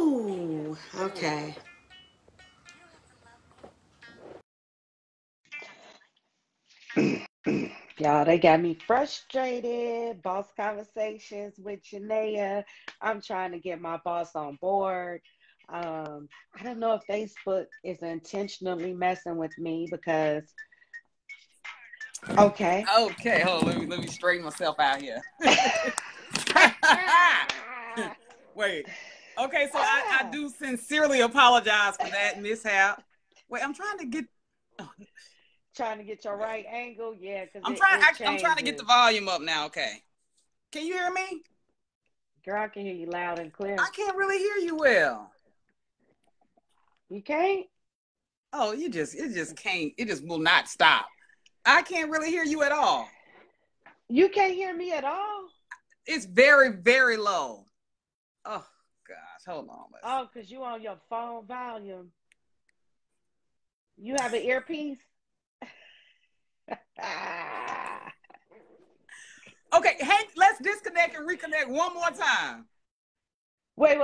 Ooh, okay. Y'all, they got me frustrated. Boss conversations with Janeah. I'm trying to get my boss on board. I don't know if Facebook is intentionally messing with me because, okay. Okay, hold on, let me straighten myself out here. Wait. Okay, so I do sincerely apologize for that mishap. Wait, I'm trying to get. Trying to get your right angle, yeah, because I'm it, trying. it I'm trying to get the changes. volume up now. Okay, can you hear me? Girl, I can hear you loud and I clear. can't really hear you well. You can't? Oh, it just can't. It just will not stop. I can't really hear you at all. You can't hear me at all? It's very, very low. Oh gosh, hold on. Oh, because you on your phone volume. You have an earpiece? Ah. Okay, hey, let's disconnect and reconnect one more time. Wait.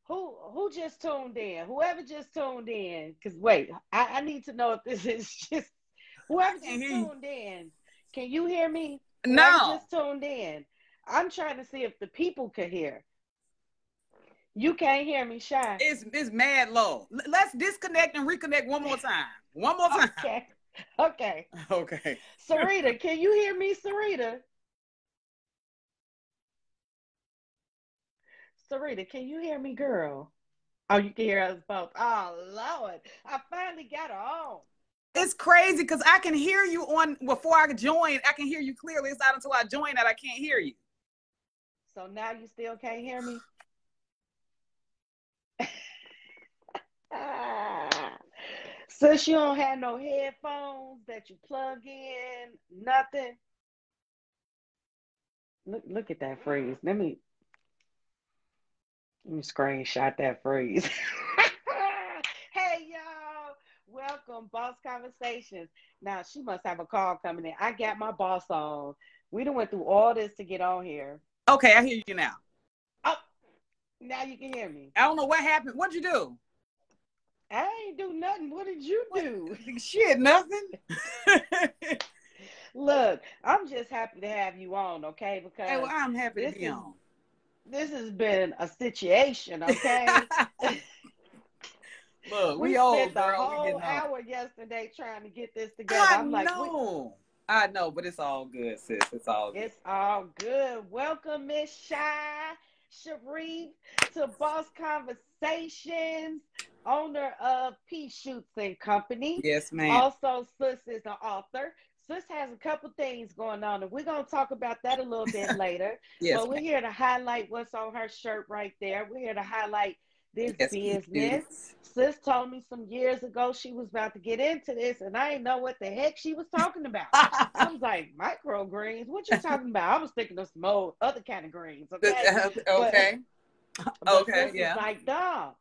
Who just tuned in? Whoever just tuned in, because wait, I need to know if this is just I whoever can't just hear you. tuned in. Can you hear me? Whoever No, just tuned in. I'm trying to see if the people could hear. You can't hear me, Shy. it's mad low. Let's disconnect and reconnect one more time. One more time. Okay. Okay. Okay. Sarita, can you hear me, Sarita? Sarita, can you hear me, girl? Oh, you can hear us both. Oh, Lord. I finally got her on. It's crazy because I can hear you on before I join. I can hear you clearly. It's not until I join that I can't hear you. So now you still can't hear me? Ah. Since you don't have no headphones that you plug in, nothing. Look at that freeze. Let me screenshot that freeze. Hey y'all, welcome, Boss Conversations. Now she must have a call coming in. I got my boss on. We done went through all this to get on here. Okay, I hear you now. Oh, now you can hear me. I don't know what happened. What'd you do? I ain't do nothing. What did you What? do? Shit, nothing. Look, I'm just happy to have you on, okay? Hey, well, Because I'm happy to this be is on. this has been a situation, okay? Look, We we spent old, the girl. We whole getting old. hour yesterday trying to get this together. I I'm like, know. I know, but it's all good, sis. It's all good. it's all good. Welcome, Miss Shy Sharif, to Boss Conversations, owner of Pea Shoots and Company. Yes, ma'am. Also, Sis is an author. Sis has a couple things going on, and we're going to talk about that a little bit later. Yes, But we're ma'am. here to highlight what's on her shirt right there. We're here to highlight this Yes, Pea business. Shoots. Sis told me some years ago she was about to get into this, and I didn't know what the heck she was talking about. I was like, microgreens? What you talking about? I was thinking of some old other kind of greens, okay? But Okay. but Okay. sis was Yeah. like, dog,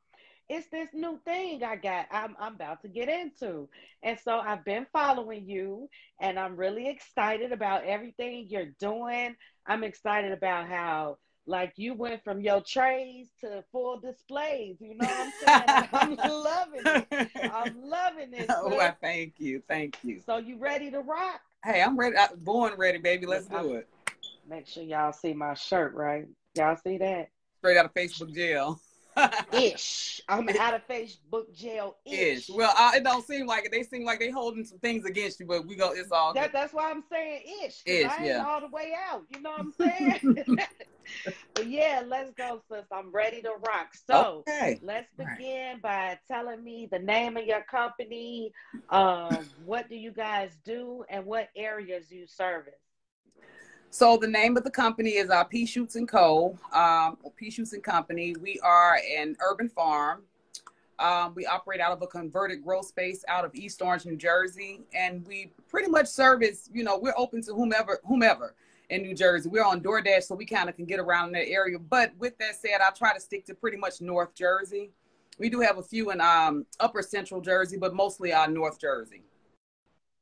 it's this new thing I'm about to get into. And so I've been following you and I'm really excited about everything you're doing. I'm excited about how like you went from your trays to full displays. You know what I'm saying? And I'm loving it. I'm loving it, Oh, sis. I thank you. Thank you. So you ready to rock? Hey, I'm ready. I'm born ready, baby. Look, Let's I'm do it. make sure y'all see my shirt, right? Y'all see that? Straight out of Facebook jail. Ish. I'm out of Facebook jail Ish. ish. Well, it don't seem like it. They seem like they holding some things against you, but we go. It's all good. That's why I'm saying ish, because Ish. I ain't Yeah. all the way out. You know what I'm saying? But yeah, let's go, sis. I'm ready to rock. So Okay. let's All right. begin by telling me the name of your company. What do you guys do and what areas you service? So the name of the company is Pea Shoots and Co. Pea Shoots and Company. We are an urban farm. We operate out of a converted grow space out of East Orange, New Jersey, and we pretty much service. We're open to whomever in New Jersey. We're on DoorDash, so we kind of can get around in that area. But with that said, I try to stick to pretty much North Jersey. We do have a few in Upper Central Jersey, but mostly North Jersey.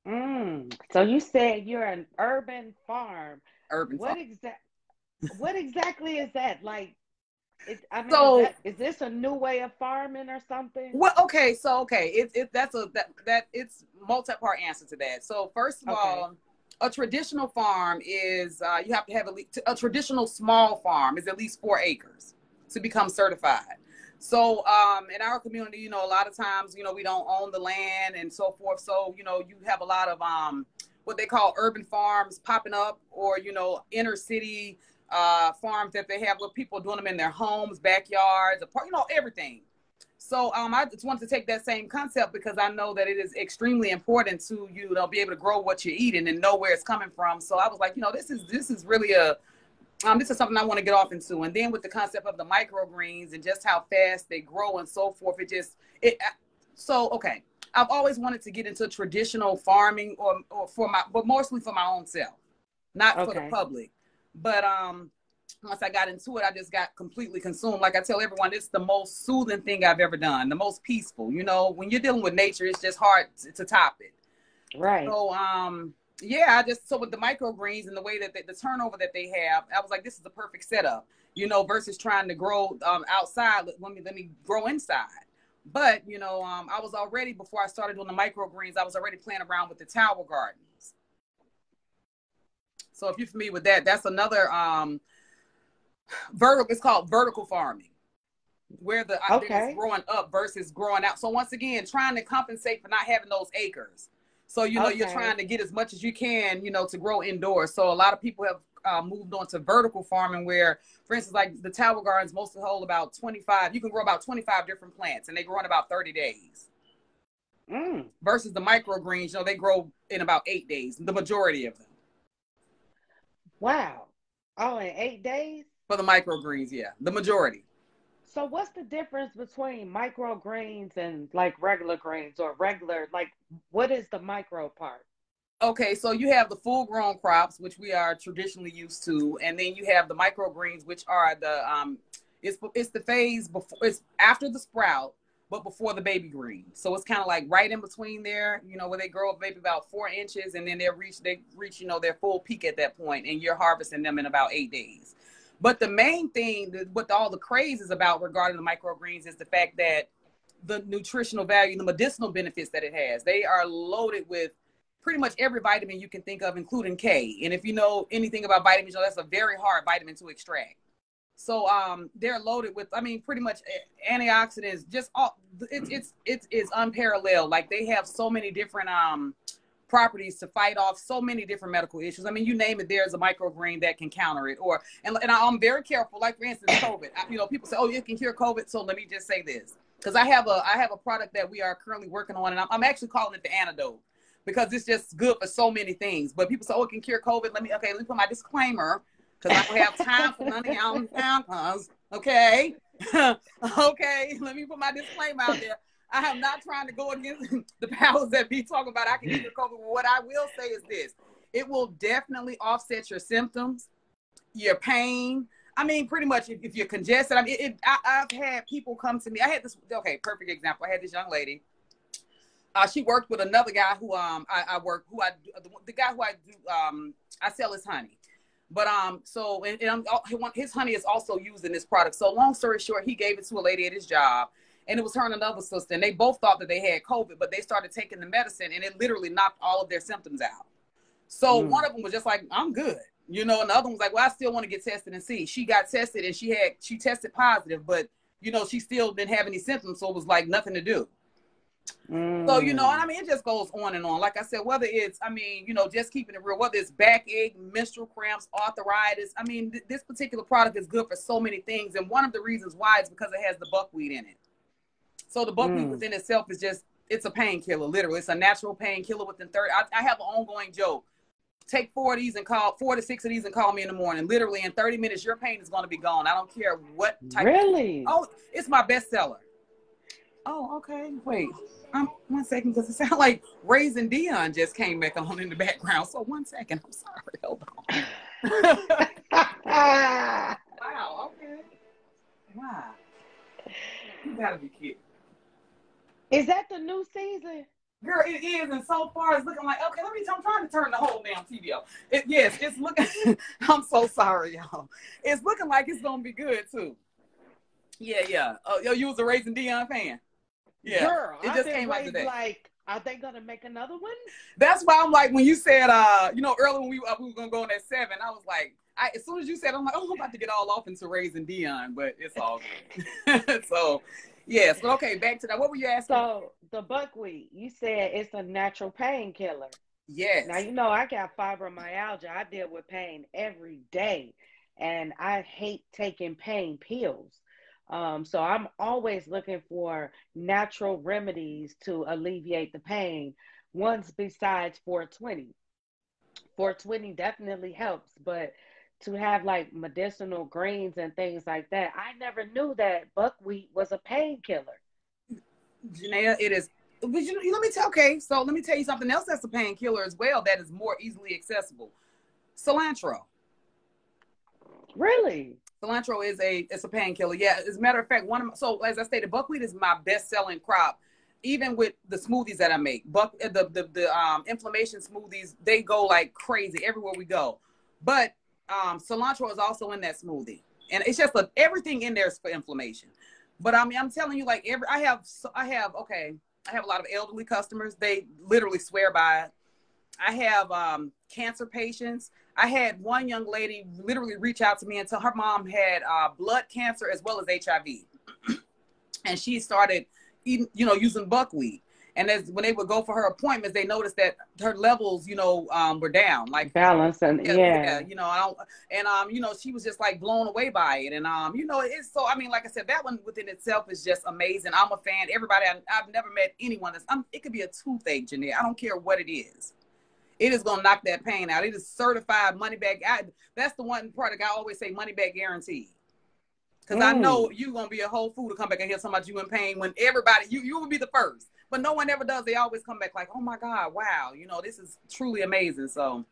So you said you're an urban farm. Urban farm. What exact what exactly is that? Like I mean, So, is this a new way of farming or something? well, okay, so okay, that's that it's multi-part answer to that. So first of Okay. all, a traditional farm is you have to have a traditional small farm is at least 4 acres to become certified. So in our community, a lot of times, we don't own the land and so forth. So you have a lot of what they call urban farms popping up, or inner city farms that they have where people are doing them in their homes, backyards, everything. So I just wanted to take that same concept because I know that it is extremely important to be able to grow what you're eating and know where it's coming from. So I was like, this is really this is something I want to get off into. And then with the concept of the microgreens and just how fast they grow and so forth, okay. I've always wanted to get into traditional farming or but mostly for my own self, not for the Okay. public. But once I got into it, I just got completely consumed. Like I tell everyone, it's the most soothing thing I've ever done, the most peaceful. When you're dealing with nature, it's just hard to top it. Right. So, yeah, so with the microgreens and the way that the turnover that they have, I was like, this is the perfect setup, versus trying to grow outside. Let me grow inside. But, I was already, before I started doing the microgreens, I was already playing around with the tower gardens. So if you're familiar with that, that's another it's called vertical farming, where it's Okay. growing up versus growing out. So once again, trying to compensate for not having those acres. So, you're trying Okay. to get as much as you can, to grow indoors. So a lot of people have moved on to vertical farming where, for instance, like the tower gardens mostly hold about 25, you can grow about 25 different plants and they grow in about 30 days. Mm. Versus the microgreens, they grow in about 8 days, the majority of them. Wow. Oh, in 8 days? For the microgreens, yeah, the majority. So what's the difference between microgreens and like regular greens or regular, like what is the micro part? Okay, so you have the full grown crops, which we are traditionally used to, and then you have the microgreens, which are it's the phase before, it's after the sprout, but before the baby green. So it's kind of like right in between there, where they grow up maybe about 4 inches, and then they reach their full peak at that point, and you're harvesting them in about 8 days. But the main thing, what all the craze is about regarding the microgreens, is the fact that the nutritional value, the medicinal benefits that it has, they are loaded with pretty much every vitamin you can think of, including K. And if you know anything about vitamins, that's a very hard vitamin to extract. So they're loaded with, pretty much antioxidants. Just all it's unparalleled. Like they have so many different properties to fight off so many different medical issues. You name it, there's a microgreen that can counter it. And I'm very careful. Like for instance, COVID. People say, "Oh, you can cure COVID." So let me just say this, because I have a product that we are currently working on, and I'm actually calling it the antidote, because it's just good for so many things. But people say, "Oh, it can cure COVID." Let me put my disclaimer, because I don't have time for none of y'all. Okay. Okay. Let me put my disclaimer out there. I am not trying to go against the powers that be talking about I can cure COVID. What I will say is this: it will definitely offset your symptoms, your pain. Pretty much if you're congested. I've had people come to me. I had this, perfect example. I had this young lady. She worked with another guy who the guy who I do I sell his honey. But his honey is also used in this product. So long story short, he gave it to a lady at his job, and it was her and another sister, and they both thought that they had COVID, but they started taking the medicine, and it literally knocked all of their symptoms out. So one of them was just like, "I'm good," and the other one was like, "Well, I still want to get tested and see." She got tested, and she tested positive, but she still didn't have any symptoms, so it was like nothing to do. So, it just goes on and on. Like I said, whether it's, just keeping it real, whether it's backache, menstrual cramps, arthritis, this particular product is good for so many things. And one of the reasons why is because it has the buckwheat in it. So the buckwheat within itself is it's a painkiller, literally. It's a natural painkiller within 30. I have an ongoing joke. Take 4 to 6 of these and call me in the morning. Literally in 30 minutes, your pain is going to be gone. I don't care what type. Really? Oh, it's my bestseller. Oh, okay. Wait. 1 second, because it sounds like Raisin Dion just came back on in the background. So 1 second. I'm sorry. Hold on. Wow. Okay. Wow. You gotta be kidding. Is that the new season? Girl, it is, and so far it's looking like, okay, I'm trying to turn the whole damn TV off. Yes, it's looking, I'm so sorry, y'all. It's looking like it's gonna be good too. Yeah, yeah. Oh, yo, you was a Raising Dion fan. Yeah, Girl, it I've just been came out waiting today. like, are they gonna make another one? That's why I'm like, when you said, earlier when we were gonna go on at 7, I was like, as soon as you said, I'm like, oh, I'm about to get all off into Raising Dion, but it's all good. So, yes, but okay, back to that. What were you asking? So the buckwheat, you said it's a natural painkiller. Now Yes. you know I got fibromyalgia. I deal with pain every day, and I hate taking pain pills. So I'm always looking for natural remedies to alleviate the pain. Ones besides 420. 420 definitely helps, but to have like medicinal greens and things like that, I never knew that buckwheat was a painkiller. Janeah, it is. But let me tell. Okay, so let me tell you something else that's a painkiller as well. That is more easily accessible. Cilantro. Really? Cilantro is it's a painkiller. Yeah, as a matter of fact, so as I stated, buckwheat is my best selling crop. Even with the smoothies that I make, the inflammation smoothies, they go like crazy everywhere we go. But cilantro is also in that smoothie, and it's just everything in there is for inflammation. But I mean, I'm telling you, like I have a lot of elderly customers. They literally swear by it. I have cancer patients. I had one young lady literally reach out to me and tell her mom had blood cancer as well as HIV, and she started eating, using buckwheat. And as when they would go for her appointments, they noticed that her levels, were down. Like, Balance and yeah, yeah. I don't, and she was just like blown away by it. And it's so. I mean, like I said, that one within itself is just amazing. I'm a fan. Everybody, I've never met anyone that's. It could be a toothache, Janeah. I don't care what it is. It is gonna knock that pain out. It is certified money back. That's the one product I always say money back guaranteed. Because I know Mm. you're gonna be a whole fool to come back and hear somebody you in pain when everybody you will be the first. But no one ever does. They always come back like, oh my God, wow, this is truly amazing. So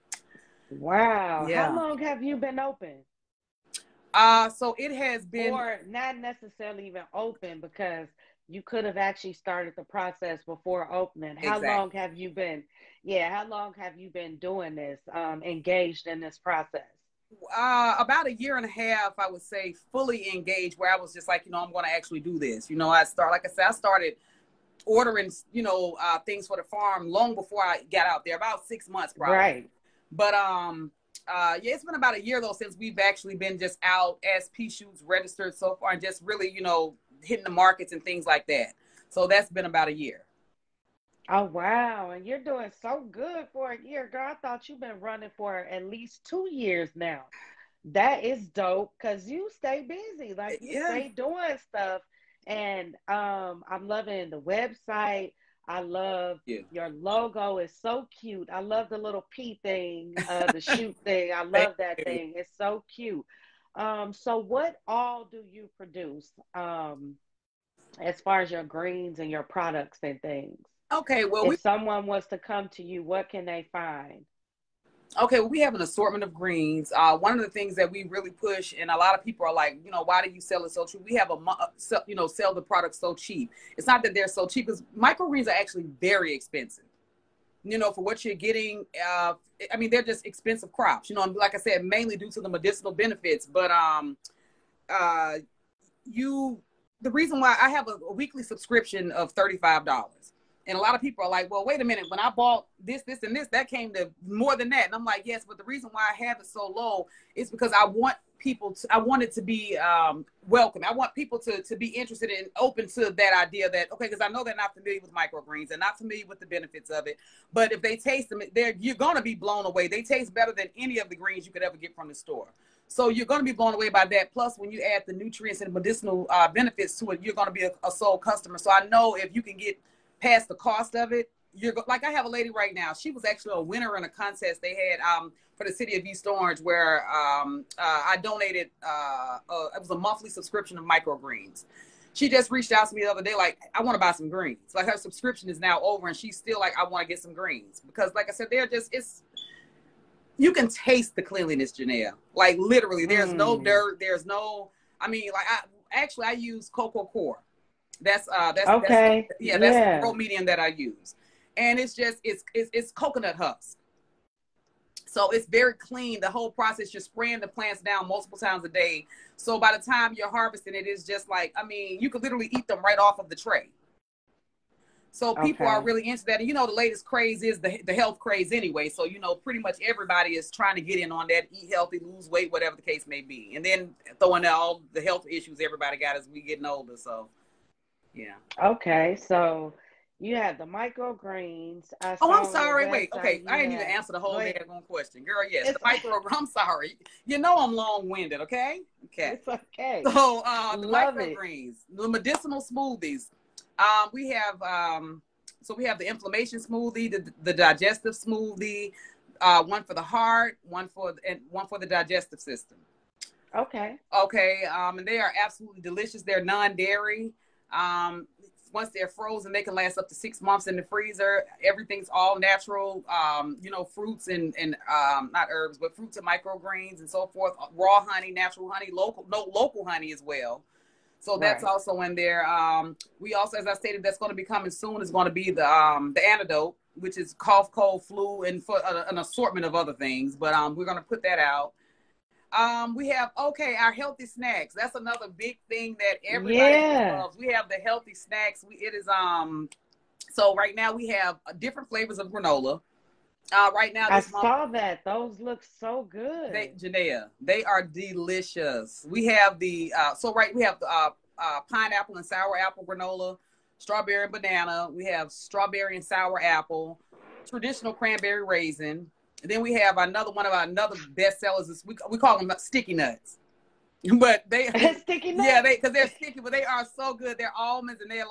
Wow. How yeah. long have you been open? So it has been Or not necessarily even open because you could have actually started the process before opening. How long exactly have you been, yeah, how long have you been doing this, engaged in this process? about a year and a half, I would say, fully engaged, where I was just like, I'm going to actually do this. Like I said, I started ordering, things for the farm long before I got out there, about 6 months probably. Right. But yeah, it's been about a year though since we've actually been just out as pea shoots registered so far, and just really, hitting the markets and things like that. So that's been about a year. Oh, wow. And you're doing so good for a year, girl. I thought you've been running for at least 2 years now. That is dope because you stay busy. Like you Yeah. stay doing stuff. And I'm loving the website. I love Yeah. your logo is so cute. I love the little pea thing, the shoot thing. I Thank love that you. thing. It's so cute. So what all do you produce as far as your greens and your products and things? Okay. Well, If someone wants to come to you, what can they find? we have an assortment of greens. One of the things that we really push, and a lot of people are like, why do you sell it so cheap? We have sell the product so cheap. It's not that they're so cheap, because microgreens are actually very expensive. For what you're getting, I mean, they're just expensive crops. And like I said, mainly due to the medicinal benefits. But uh, you, the reason why I have a weekly subscription of $35. And a lot of people are like, well, wait a minute. When I bought this, and this, that came to more than that. And I'm like, yes, but the reason why I have it so low is because I want I want it to be welcome. I want people to be interested and open to that idea that, okay, because I know they're not familiar with microgreens. They're not familiar with the benefits of it. But if they taste them, you're going to be blown away. They taste better than any of the greens you could ever get from the store. So you're going to be blown away by that. Plus, when you add the nutrients and medicinal benefits to it, you're going to be a sold customer. So I know if you can get past the cost of it, like I have a lady right now. She was actually a winner in a contest they had for the city of East Orange, where I donated. It was a monthly subscription of microgreens. She just reached out to me the other day, like, I want to buy some greens. Like, her subscription is now over, and she's still like, I want to get some greens, because, like I said, you can taste the cleanliness, Janeah. Like, literally, there's no Mm. dirt. There's no. I mean, like, I use cocoa core. That's Okay. yeah, that's the grow Yeah. medium that I use, and it's just it's coconut husk. So it's very clean. The whole process, you're spraying the plants down multiple times a day. So by the time you're harvesting, it is just like, I mean, you could literally eat them right off of the tray. So people are Okay. really into that. And the latest craze is the health craze anyway. So, pretty much everybody is trying to get in on that, eat healthy, lose weight, whatever the case may be. And then throwing out all the health issues everybody got as we getting older. So, yeah. Okay. So you have the microgreens. I Oh, I'm saw on your sorry. Wait. Okay. website I you didn't even have. answer the Go whole ahead. daggone question. Girl, yes. The It's micro, I'm sorry. I'm long winded. Okay. Okay. it's okay. So the Love it. microgreens, the medicinal smoothies. We have so we have the inflammation smoothie, the digestive smoothie, one for the heart, one for the digestive system. Okay. Okay, and they are absolutely delicious. They're non-dairy. Um, Once they're frozen, they can last up to 6 months in the freezer. Everything's all natural. Fruits and not herbs, but fruits and microgreens and so forth. Raw honey, natural honey, local honey as well. So that's Right. also in there. We also, as I stated, that's going to be coming soon. Is going to be the antidote, which is cough, cold, flu, and for an assortment of other things. But we're going to put that out. We have our healthy snacks. That's another big thing that everybody just Yeah. loves. We have the healthy snacks. It is so right now we have different flavors of granola. Right now I this month saw that. Those look so good. Janeah, they are delicious. We have we have the pineapple and sour apple granola, strawberry and banana. We have strawberry and sour apple, traditional cranberry raisin. And then we have another one of our another best sellers is we call them sticky nuts. But they Sticky yeah, nuts. because they're sticky, but they are so good. They're almonds and they're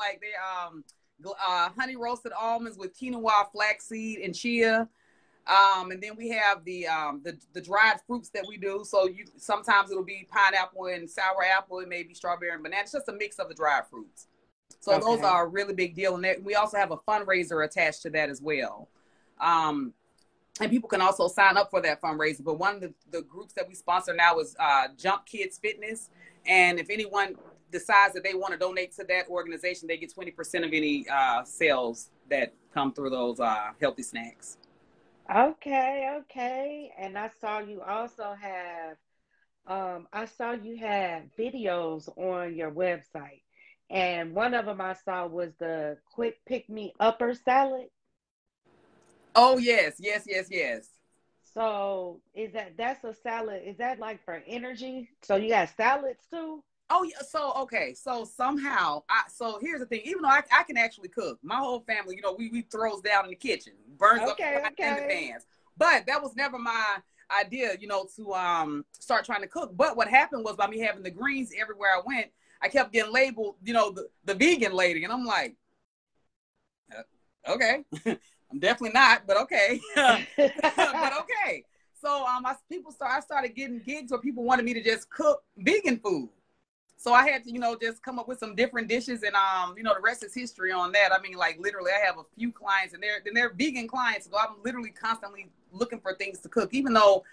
honey roasted almonds with quinoa, flaxseed, and chia. And then we have the dried fruits that we do. So you sometimes it'll be pineapple and sour apple, it may be strawberry and banana. It's just a mix of the dried fruits. So those Okay. are a really big deal. And we also have a fundraiser attached to that as well. And people can also sign up for that fundraiser. But one of the groups that we sponsor now is Jump Kids Fitness. And if anyone decides that they want to donate to that organization, they get 20% of any sales that come through those healthy snacks. Okay, okay. And I saw you had videos on your website. And one of them I saw was the quick pick me upper salad. Oh, yes, yes, yes, yes. So that's a salad? Is that like for energy? So you got salads too? Oh, yeah. So, okay. So somehow, so here's the thing. Even though I can actually cook, my whole family, we throws down in the kitchen, burns up the Okay, frying and the okay. pans. But that was never my idea, to start trying to cook. But what happened was by me having the greens everywhere I went, I kept getting labeled, the vegan lady. And I'm like, okay, I'm definitely not, but okay. But okay. So I started getting gigs where people wanted me to just cook vegan food. So I had to, just come up with some different dishes, and the rest is history on that. I mean, like literally, I have a few clients, and they're vegan clients, so I'm literally constantly looking for things to cook. Even though,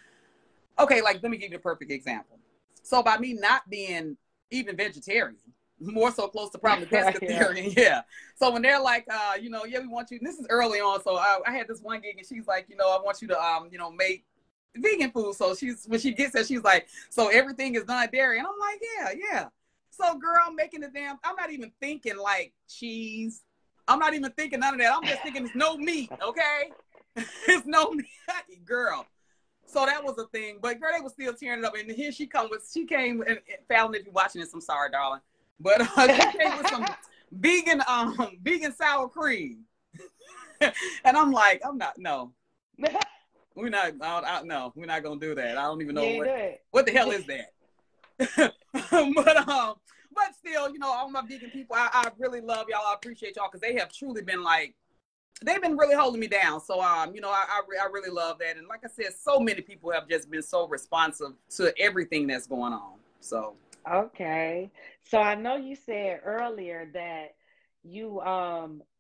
okay, like let me give you a perfect example. So by me not being even vegetarian, more so close to probably Yeah. pescatarian, yeah. So when they're like, yeah, we want you. And this is early on, so I had this one gig, and she's like, I want you to, make vegan food. So when she gets there, she's like, so everything is non-dairy. And I'm like, yeah, yeah. So girl, I'm making I'm not even thinking like cheese. I'm not even thinking none of that. I'm just thinking it's no meat, okay? It's no meat, girl. So that was a thing. But girl, they was still tearing it up. And here she came, and Fallon, if you're watching this, I'm sorry, darling. But she came with some vegan sour cream. And I'm like, no. We're not. No, we're not gonna do that. I don't even You know ain't do it. what the hell is that. But still, all my vegan people, I really love y'all. I appreciate y'all because they have truly been like, they've been really holding me down. So I really love that. And like I said, so many people have just been so responsive to everything that's going on. So Okay. So I know you said earlier that you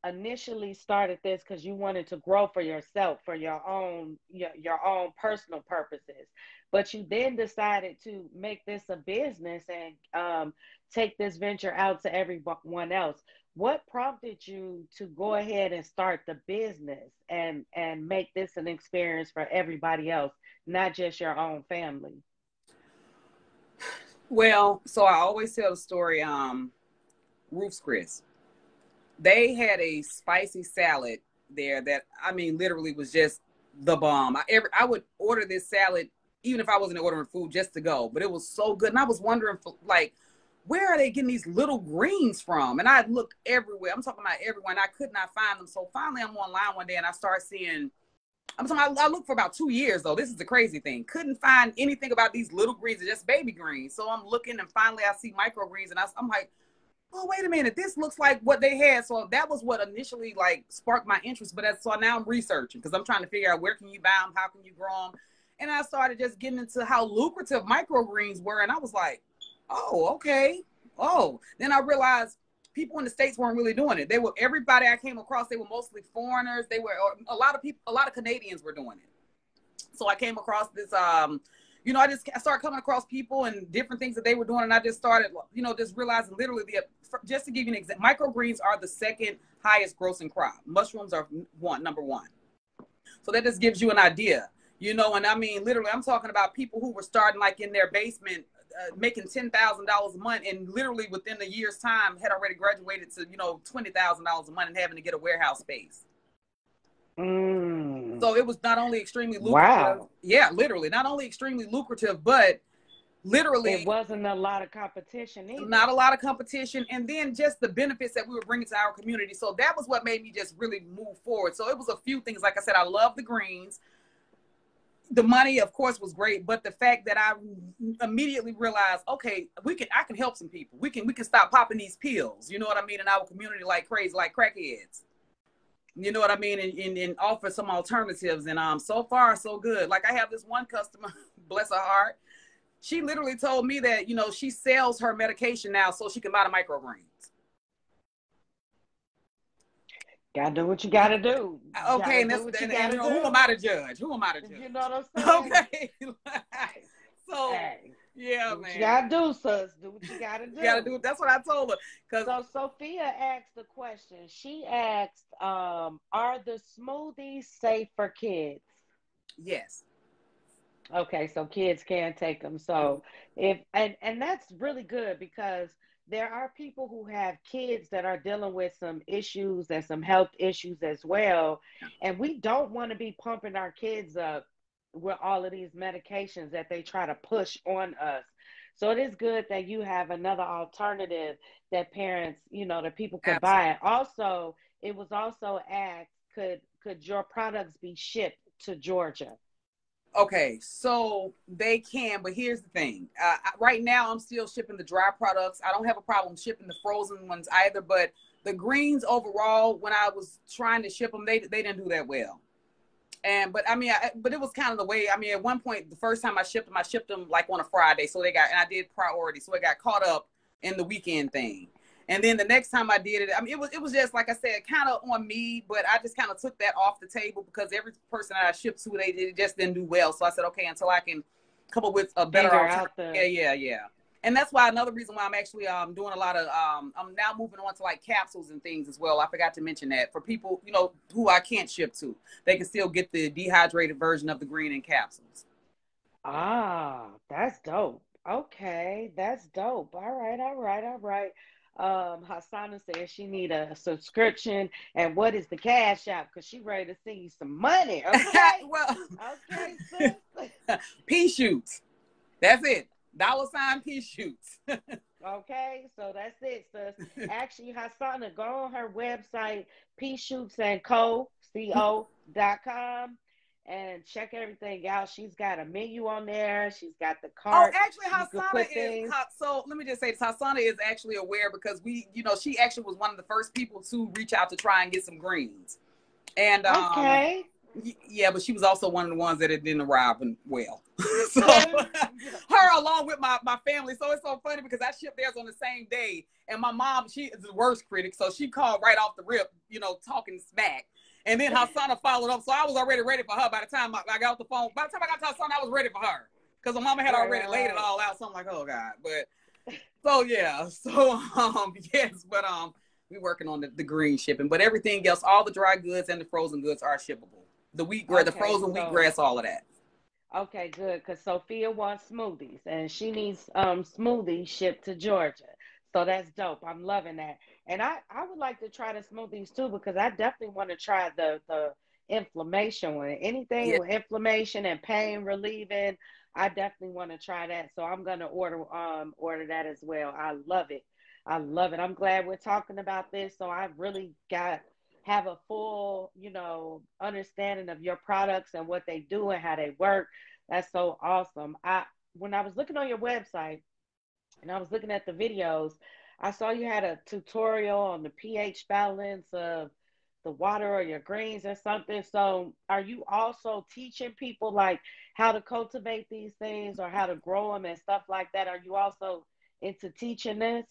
initially started this because you wanted to grow for yourself, for your own personal purposes. but you then decided to make this a business and take this venture out to everyone else. What prompted you to go ahead and start the business and make this an experience for everybody else, not just your own family? Well, so I always tell the story. Ruth's Chris, they had a spicy salad there that, I mean, literally was just the bomb. I would order this salad even if I wasn't ordering food just to go, but it was so good. And I was wondering, for, like, where are they getting these little greens from? And I looked everywhere. I'm talking about everywhere, and I could not find them. So finally, I'm online one day and I start seeing. I'm talking. I looked for about 2 years though. This is the crazy thing. Couldn't find anything about these little greens, just baby greens. So I'm looking, and finally I see microgreens, and I'm like, oh, wait a minute, this looks like what they had. So that was what initially like sparked my interest. But so now I'm researching because I'm trying to figure out where can you buy them, how can you grow them, and I started just getting into how lucrative microgreens were, and I was like, oh, okay. Oh, then I realized people in the States weren't really doing it. They were, everybody I came across, they were mostly foreigners. They were, a lot of people, a lot of Canadians were doing it. So I came across this, I started coming across people and different things that they were doing. And I just started, just realizing literally just to give you an example, microgreens are the second highest grossing crop. Mushrooms are number one. So that just gives you an idea, and I mean, literally, I'm talking about people who were starting like in their basement, making $10,000 a month, and literally within a year's time had already graduated to, $20,000 a month and having to get a warehouse space. So it was not only extremely lucrative. Wow. Yeah, literally, not only extremely lucrative, but literally it wasn't a lot of competition either. Not a lot of competition. And then just the benefits that we were bringing to our community. So that was what made me just really move forward. So it was a few things. Like I said, I love the greens. The money, of course, was great, but the fact that I immediately realized, okay, I can help some people. We can stop popping these pills, you know what I mean, in our community like crazy, like crackheads. You know what I mean, and offer some alternatives. And so far, so good. Like I have this one customer, bless her heart. She literally told me that, she sells her medication now so she can buy the microgreens. Gotta do what you gotta do. Okay, and who am I to judge? Who am I to judge? You know what I'm saying? Okay. So, hey, yeah, do what man. you gotta do, sis. Do what you gotta do. You gotta do it. That's what I told her. So Sophia asked the question. She asked, are the smoothies safe for kids? Yes. Okay, so kids can take them. So and that's really good because there are people who have kids that are dealing with some issues and some health issues as well. And we don't want to be pumping our kids up with all of these medications that they try to push on us. So it is good that you have another alternative that parents, that people could buy. Also, it was also asked, could your products be shipped to Georgia? Okay, so they can, but here's the thing. Right now, I'm still shipping the dry products. I don't have a problem shipping the frozen ones either, but the greens overall, when I was trying to ship them, they didn't do that well. But it was kind of the way. I mean, at one point, the first time I shipped them like on a Friday, and I did priority, so it got caught up in the weekend thing. And then the next time I did it, I mean, it was just, like I said, kind of on me, but I just kind of took that off the table because every person that I shipped to, they just didn't do well. So I said, okay, until I can come up with a better alternative. Yeah. And that's why another reason why I'm actually doing a lot of, I'm now moving on to like capsules and things as well. I forgot to mention that for people, who I can't ship to, they can still get the dehydrated version of the green in capsules. Ah, that's dope. Okay, that's dope. All right. Hassana says she need a subscription, and what is the cash app? Because she ready to send you some money. Okay. Well, okay, sis. Pea shoots. That's it. $ pea shoots. Okay, so that's it, sis. Actually, Hassana, go on her website, peashootsandco.com. And check everything out. She's got a menu on there. She's got the cart. Oh, actually, Hassana is so. Let me just say, this. Hassana is actually aware because she actually was one of the first people to reach out to try and get some greens. And okay, yeah, but she was also one of the ones that it didn't arrive well. So her along with my family. So it's so funny because I shipped theirs on the same day, and my mom, she is the worst critic, so she called right off the rip, talking smack. And then Hassana followed up. So I was already ready for her by the time I got off the phone. By the time I got to Hassana, I was ready for her. because my mama had Right, already right, laid it right. all out. So I'm like, oh God. But so yeah. So yes, but we working on the green shipping. But everything else, all the dry goods and the frozen goods are shippable. The wheatgrass, the Okay, frozen so wheatgrass, all of that. okay, good, because Sophia wants smoothies and she needs smoothies shipped to Georgia. So that's dope. I'm loving that. And I would like to try the smoothies too because I definitely want to try the inflammation one. Anything Yeah. with inflammation and pain relieving, I definitely want to try that. So I'm gonna order that as well. I love it. I love it. I'm glad we're talking about this. So I really got have a full, understanding of your products and what they do and how they work. That's so awesome. I When I was looking on your website and I was looking at the videos, I saw you had a tutorial on the pH balance of the water or your greens or something. So, are you also teaching people like how to cultivate these things or how to grow them and stuff like that? Are you also into teaching this?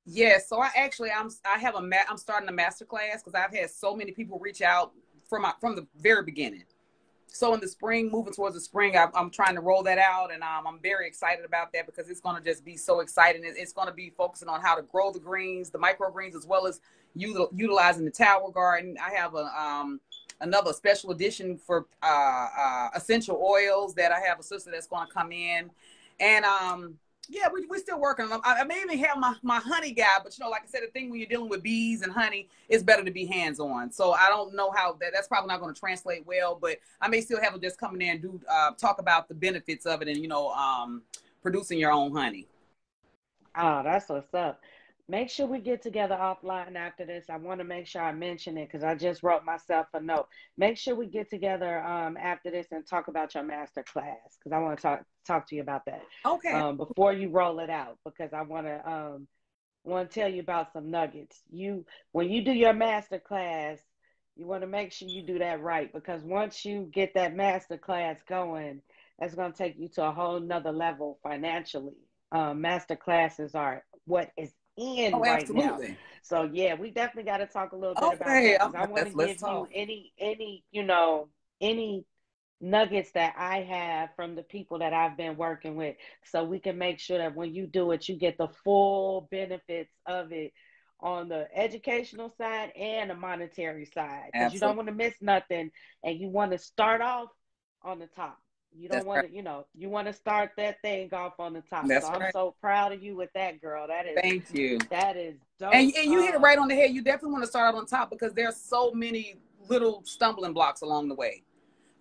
Yes, so I'm starting a master class because I've had so many people reach out from the very beginning. So in the spring, moving towards the spring, I'm trying to roll that out, and I'm very excited about that because it's going to just be so exciting. It's going to be focusing on how to grow the greens, the microgreens, as well as utilizing the tower garden. I have another special edition for essential oils that I have a sister that's going to come in, and yeah, we're still working on them. I may even have my honey guy, but like I said, the thing when you're dealing with bees and honey, it's better to be hands-on. So I don't know how that's probably not going to translate well, but I may still have them just come in there and do talk about the benefits of it and producing your own honey. Oh, that's what's up. Make sure we get together offline after this. I want to make sure I mention it because I just wrote myself a note. Make sure we get together after this and talk about your master class because I want to talk to you about that Okay. before you roll it out because I want to tell you about some nuggets. When you do your master class, you want to make sure you do that right because once you get that master class going, that's going to take you to a whole nother level financially. Master classes are what is in Oh, right now. absolutely. So yeah, we definitely got to talk a little bit about Okay. that because I Okay. want to Let's give you talk. any nuggets that I have from the people that I've been working with so we can make sure that when you do it, you get the full benefits of it on the educational side and the monetary side because you don't Absolutely. want to miss nothing and you want to start off on the top. You don't That's want right. to, you want to start that thing off on the top. So That's I'm right. so proud of you with that, girl. Thank you. That is And, dope. and you hit it right on the head. You definitely want to start out on top because there's so many little stumbling blocks along the way.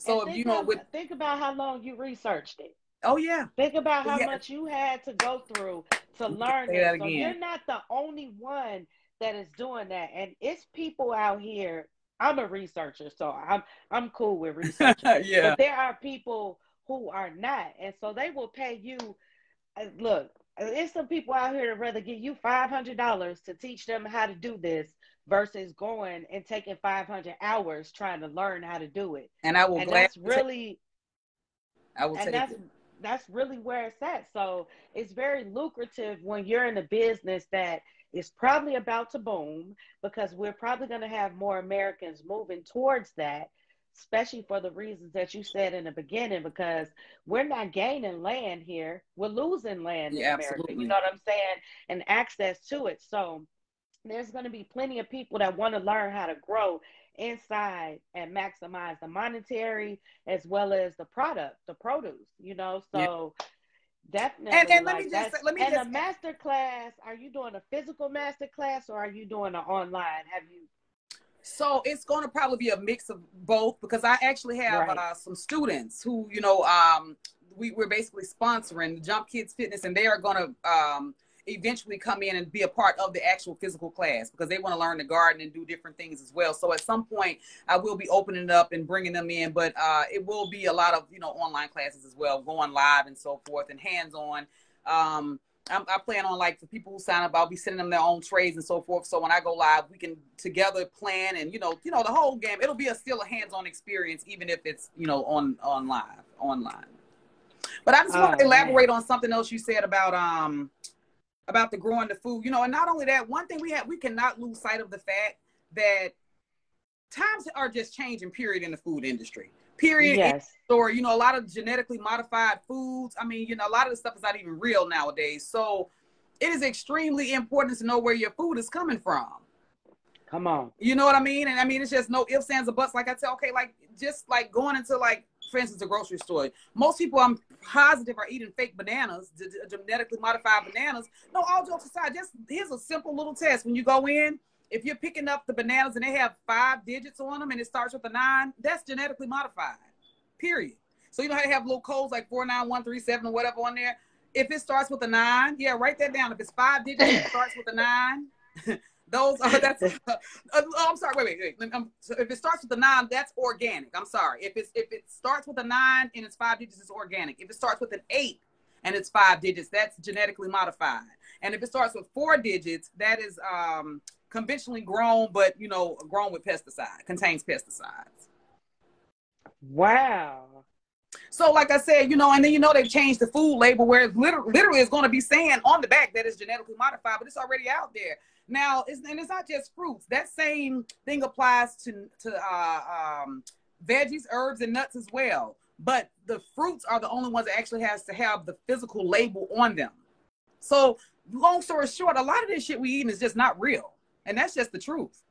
And So if you know with think about how long you researched it. oh yeah. Think about how Yeah. much you had to go through to Let me learn say this. that So again. you're not the only one that is doing that. And it's people out here. I'm a researcher, so I'm cool with researching. Yeah. But there are people who are not, and so they will pay you. Look, there's some people out here that rather give you $500 to teach them how to do this versus going and taking 500 hours trying to learn how to do it. And I will And gladly that's take really I will and take it. that's really where it's at. So it's very lucrative when you're in a business that is probably about to boom because we're probably going to have more Americans moving towards that, especially for the reasons that you said in the beginning, because we're not gaining land here, we're losing land in Yeah, America. You know absolutely. what I'm saying? And access to it. So there's going to be plenty of people that want to learn how to grow inside and maximize the monetary as well as the product, the produce, Yeah. so definitely And let me like just that's let me and a just master class. Are you doing a physical master class or are you doing an online? Have you so it's going to probably be a mix of both because I actually have right? some students who, we're basically sponsoring Jump Kids Fitness, and they are going to eventually come in and be a part of the actual physical class because they want to learn the garden and do different things as well. So at some point, I will be opening it up and bringing them in, but it will be a lot of online classes as well, going live and so forth, and hands on. I plan on, like, for people who sign up, I'll be sending them their own trays and so forth. So when I go live, we can together plan and the whole game. It'll be still a hands-on experience, even if it's on live online. But I just want to Oh elaborate man. on something else you said about the growing the food. And not only that, one thing we cannot lose sight of the fact that times are just changing, period, in the food industry. period. In Yes. the store, you know, a lot of genetically modified foods. I mean, you know, a lot of the stuff is not even real nowadays. So it is extremely important to know where your food is coming from. Come on. You know what I mean? And I mean, it's just no ifs, ands, or buts. Like I tell, okay, like just like going into like, for instance, a grocery store. Most people, I'm positive, are eating fake bananas, genetically modified bananas. No, all jokes aside, just here's a simple little test. When you go in, if you're picking up the bananas and they have 5 digits on them and it starts with a 9, that's genetically modified. Period. So you know how they have little codes like 49137 or whatever on there. If it starts with a 9, yeah, write that down. If it's 5 digits, it starts with a 9. Those are that's. I'm sorry. Wait. So if it starts with a 9, that's organic. I'm sorry. If it starts with a 9 and it's 5 digits, it's organic. If it starts with an 8 and it's 5 digits, that's genetically modified. And if it starts with 4 digits, that is conventionally grown, but you know, grown with pesticide, contains pesticides. Wow. So, like I said, you know, and then you know they've changed the food label where it's literally is going to be saying on the back that it's genetically modified, but it's already out there. Now, and it's not just fruits. That same thing applies to veggies, herbs, and nuts as well. But the fruits are the only ones that actually has to have the physical label on them. So, long story short, a lot of this shit we eat is just not real, and that's just the truth.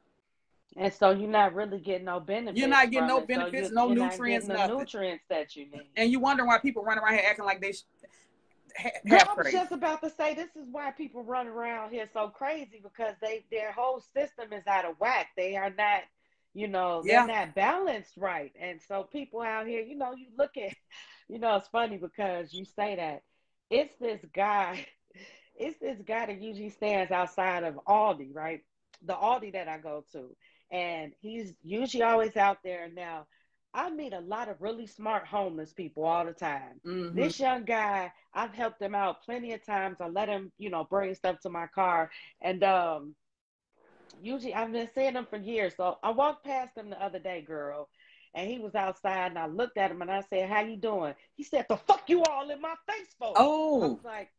And so you're not really getting no benefits. You're not getting from no it. benefits, So no you're not nutrients, getting the nothing. nutrients that you need. And you wonder why people run around here acting like they Girl, have I was crazy. just about to say this is why people run around here so crazy, because their whole system is out of whack. They are not, they're not balanced right. And so people out here, you look at, it's funny because you say that. It's this guy, it's this guy that usually stands outside of Aldi, right? The Aldi that I go to. And he's usually always out there. Now, I meet a lot of really smart homeless people all the time. Mm-hmm. This young guy, I've helped him out plenty of times. I let him, bring stuff to my car. And usually I've been seeing him for years. So I walked past him the other day, girl, and he was outside and I looked at him and I said, "How you doing?" He said, "The fuck you all in my face for?" I Oh. was like,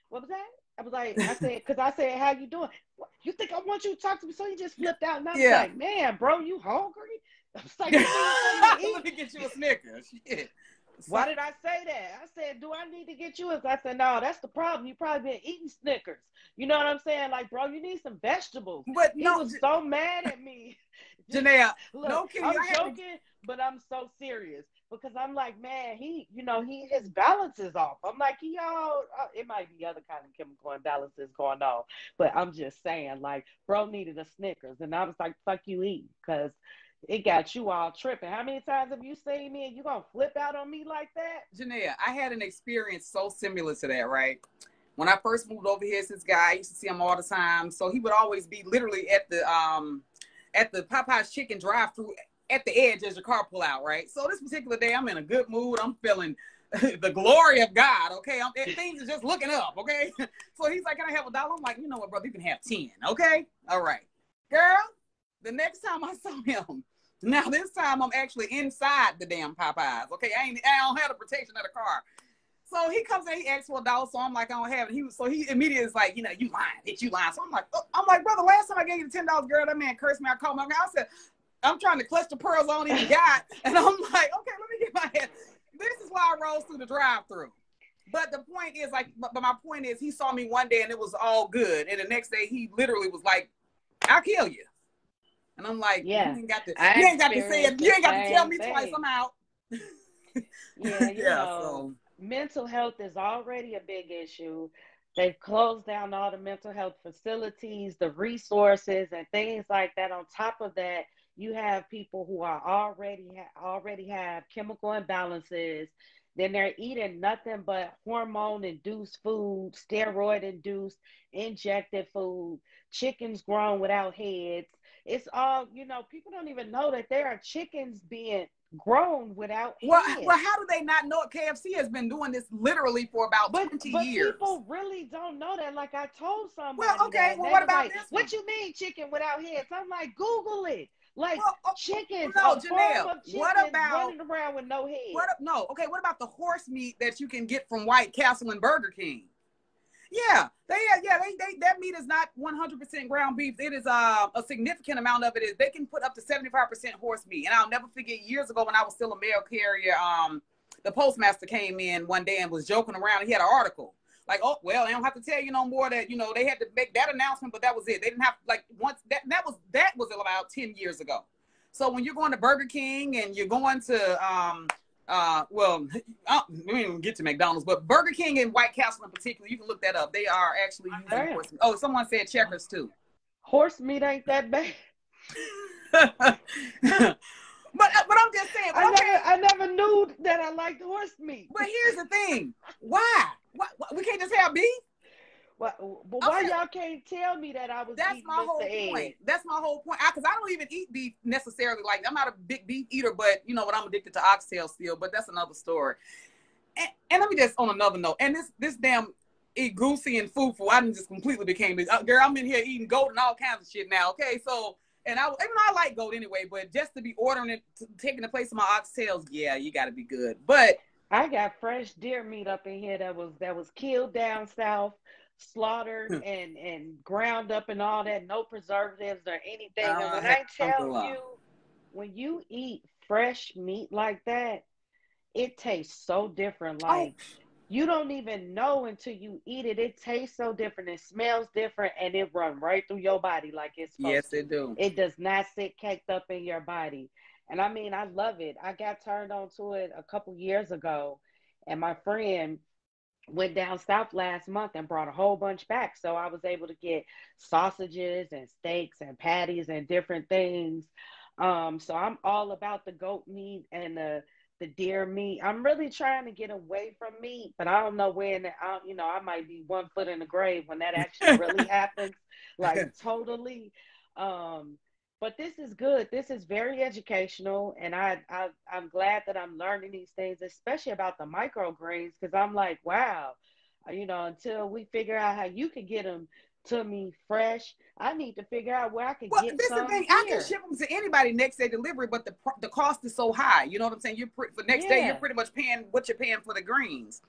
"What was that?" I said, because I said, "How you doing?" "What, you think I want you to talk to me?" So he just flipped out and I was like, "Man, bro, you hungry?" I was like, "You need something to eat?" Let me get you a Snickers. Shit. Why did I say that? I said, "Do I need to get you?" I said, "No, that's the problem. You probably been eating Snickers." You know what I'm saying? Like, bro, you need some vegetables. But He no, was so mad at me. Janeah, Look, no kidding. I'm joking, but I'm so serious because I'm like, man, his balance is off. I'm like, it might be other kind of chemical imbalances going on, but I'm just saying, like, bro needed a Snickers, and I was like, fuck you eat, because it got you all tripping. How many times have you seen me and you gonna flip out on me like that? Janeah, I had an experience so similar to that, right? When I first moved over here, this guy, I used to see him all the time. So he would always be literally at the Popeye's chicken drive-through at the edge as your car pull out, right? So this particular day, I'm in a good mood. I'm feeling the glory of God, okay? Things are just looking up, okay? So he's like, "Can I have $1?" I'm like, "You know what, brother? You can have 10, okay? All right." Girl, the next time I saw him, now this time I'm actually inside the damn Popeyes, okay? I don't have the protection of the car. So he comes in, he asks for $1, so I'm like, "I don't have it." He immediately is like, "You lying, bitch, you lying." So I'm like, "Brother, last time I gave you the $10, girl, that man cursed me. I called him. I said, I'm trying to clutch the pearls I don't even got." And I'm like, "Okay, let me get my head." This is why I rose through the drive-through. But the point is, like, but my point is, he saw me one day and it was all good. And the next day he literally was like, "I'll kill you." And I'm like, Yeah, you ain't got to I say it. experienced You the ain't got to tell same me twice. thing. I'm out. Yeah, Yeah, so mental health is already a big issue. They've closed down all the mental health facilities, the resources, and things like that. On top of that, you have people who are already have chemical imbalances. Then they're eating nothing but hormone induced food, steroid induced, injected food, chickens grown without heads. It's all, people don't even know that there are chickens being grown without well, heads. how do they not know it? KFC has been doing this literally for about But 20 but years. people really don't know that. Like, I told Well, somebody okay. that, and Well, they what was about like, this one? "What you mean chicken without heads?" I'm like, Google it. Like, Well, chickens, no, a farm Janeah. of What chickens about running around with no head. no? Okay, what about the horse meat that you can get from White Castle and Burger King? That meat is not 100% ground beef. It is a significant amount of it is they can put up to 75% horse meat. And I'll never forget years ago when I was still a mail carrier, the postmaster came in one day and was joking around. And he had an article like, oh well, I don't have to tell you no more that they had to make that announcement, but that was it. They didn't have like once that was about 10 years ago. So when you're going to Burger King and you're going to well, we didn't even get to McDonald's, but Burger King and White Castle in particular, you can look that up. They are actually using horse meat. Oh, someone said Checkers too. Horse meat ain't that bad. but I'm just saying. I never knew that I liked horse meat. But here's the thing: why we can't just have beef? But why y'all can't tell me that I was? That's my whole point. That's my whole point. Because I don't even eat beef necessarily. Like I'm not a big beef eater, but you know what? I'm addicted to oxtail still. But that's another story. And let me just on another note. And this damn eat goosey and fufu, I just completely became this. Girl, I'm in here eating goat and all kinds of shit now. Okay, so even though I like goat anyway, but just to be ordering it, taking the place of my oxtails, yeah, you got to be good. But I got fresh deer meat up in here that was killed down south, slaughtered and ground up and all that, no preservatives or anything. And when I tell you, when you eat fresh meat like that, it tastes so different. Like you don't even know until you eat it. It tastes so different. It smells different, and it runs right through your body like it's supposed to. Yes, it do. It does not sit caked up in your body. And I mean, I love it. I got turned on to it a couple years ago, and my friend went down south last month and brought a whole bunch back. So I was able to get sausages and steaks and patties and different things. So I'm all about the goat meat and the deer meat. I'm really trying to get away from meat, but I don't know when. I might be 1 foot in the grave when that actually really happens, like totally. But this is good. This is very educational, and I'm glad that I'm learning these things, especially about the microgreens, because I'm like, wow, until we figure out how you can get them to me fresh, I need to figure out where I can get this some. The thing, I can ship them to anybody next day delivery, but the cost is so high. You know what I'm saying? For next day, you're pretty much paying what you're paying for the greens.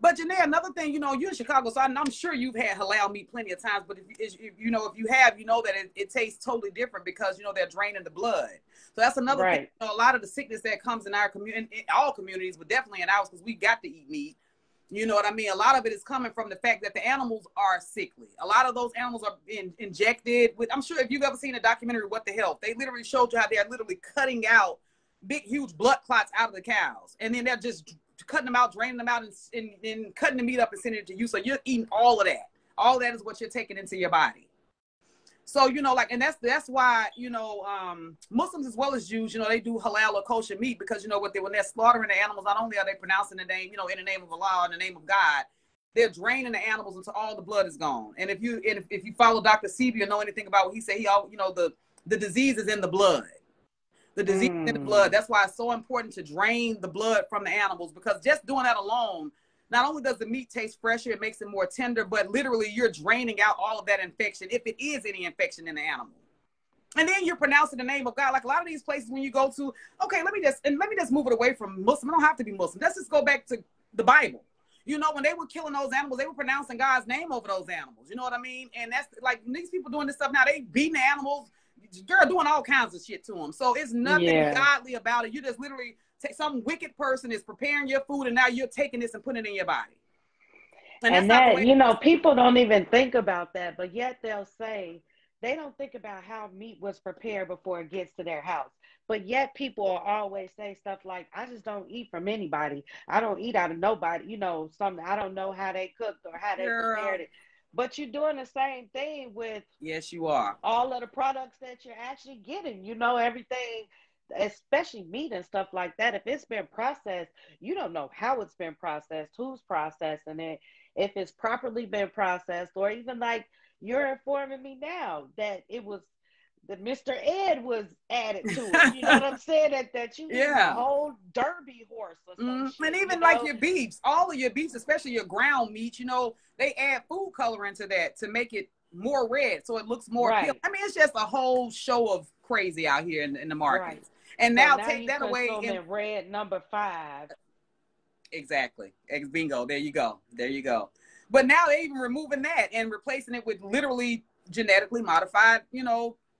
But Janeah, another thing, you're in Chicago, so I'm sure you've had halal meat plenty of times. But if you have, that it tastes totally different because they're draining the blood. So that's another thing. A lot of the sickness that comes in our community, in all communities, but definitely in ours, because we got to eat meat. You know what I mean? A lot of it is coming from the fact that the animals are sickly. A lot of those animals are injected with. I'm sure if you've ever seen a documentary, What the Health, they literally showed you how they're literally cutting out big, huge blood clots out of the cows, and then they're just cutting them out, draining them out, and cutting the meat up and sending it to you. So you're eating all of that. All that is what you're taking into your body. So, and that's why, Muslims as well as Jews, they do halal or kosher meat because, when they're slaughtering the animals, not only are they pronouncing the name, in the name of Allah, in the name of God, they're draining the animals until all the blood is gone. And if you follow Dr. Sebi or know anything about what he said, the disease is in the blood. The disease in the blood. That's why it's so important to drain the blood from the animals, because just doing that alone, not only does the meat taste fresher, it makes it more tender, but literally you're draining out all of that infection, if it is any infection in the animal. And then you're pronouncing the name of God. Like a lot of these places when you go to, okay, let me just move it away from Muslim. I don't have to be Muslim. Let's just go back to the Bible. When they were killing those animals, they were pronouncing God's name over those animals. You know what I mean? And that's like these people doing this stuff now, they beating the animals. You're doing all kinds of shit to them. So it's nothing godly about it. You just literally some wicked person is preparing your food, and now you're taking this and putting it in your body. And that, people don't even think about that, but yet they'll say they don't think about how meat was prepared before it gets to their house. But yet people will always say stuff like, I just don't eat from anybody. I don't eat out of nobody. Something, I don't know how they cooked or how they prepared it. But you're doing the same thing with, yes, you are, all of the products that you're actually getting, everything, especially meat and stuff like that. If it's been processed, you don't know how it's been processed, who's processing it, if it's properly been processed, or even like you're informing me now that it was that Mr. Ed was added to it. You know what I'm saying? That you need a whole Derby horse or something. And even like your beefs, all of your beefs, especially your ground meat, they add food coloring to that to make it more red, so it looks more appealing. I mean, it's just a whole show of crazy out here in the market. Right. And so now take that away. In red number 5. Exactly. Bingo. There you go. But now they're even removing that and replacing it with literally genetically modified,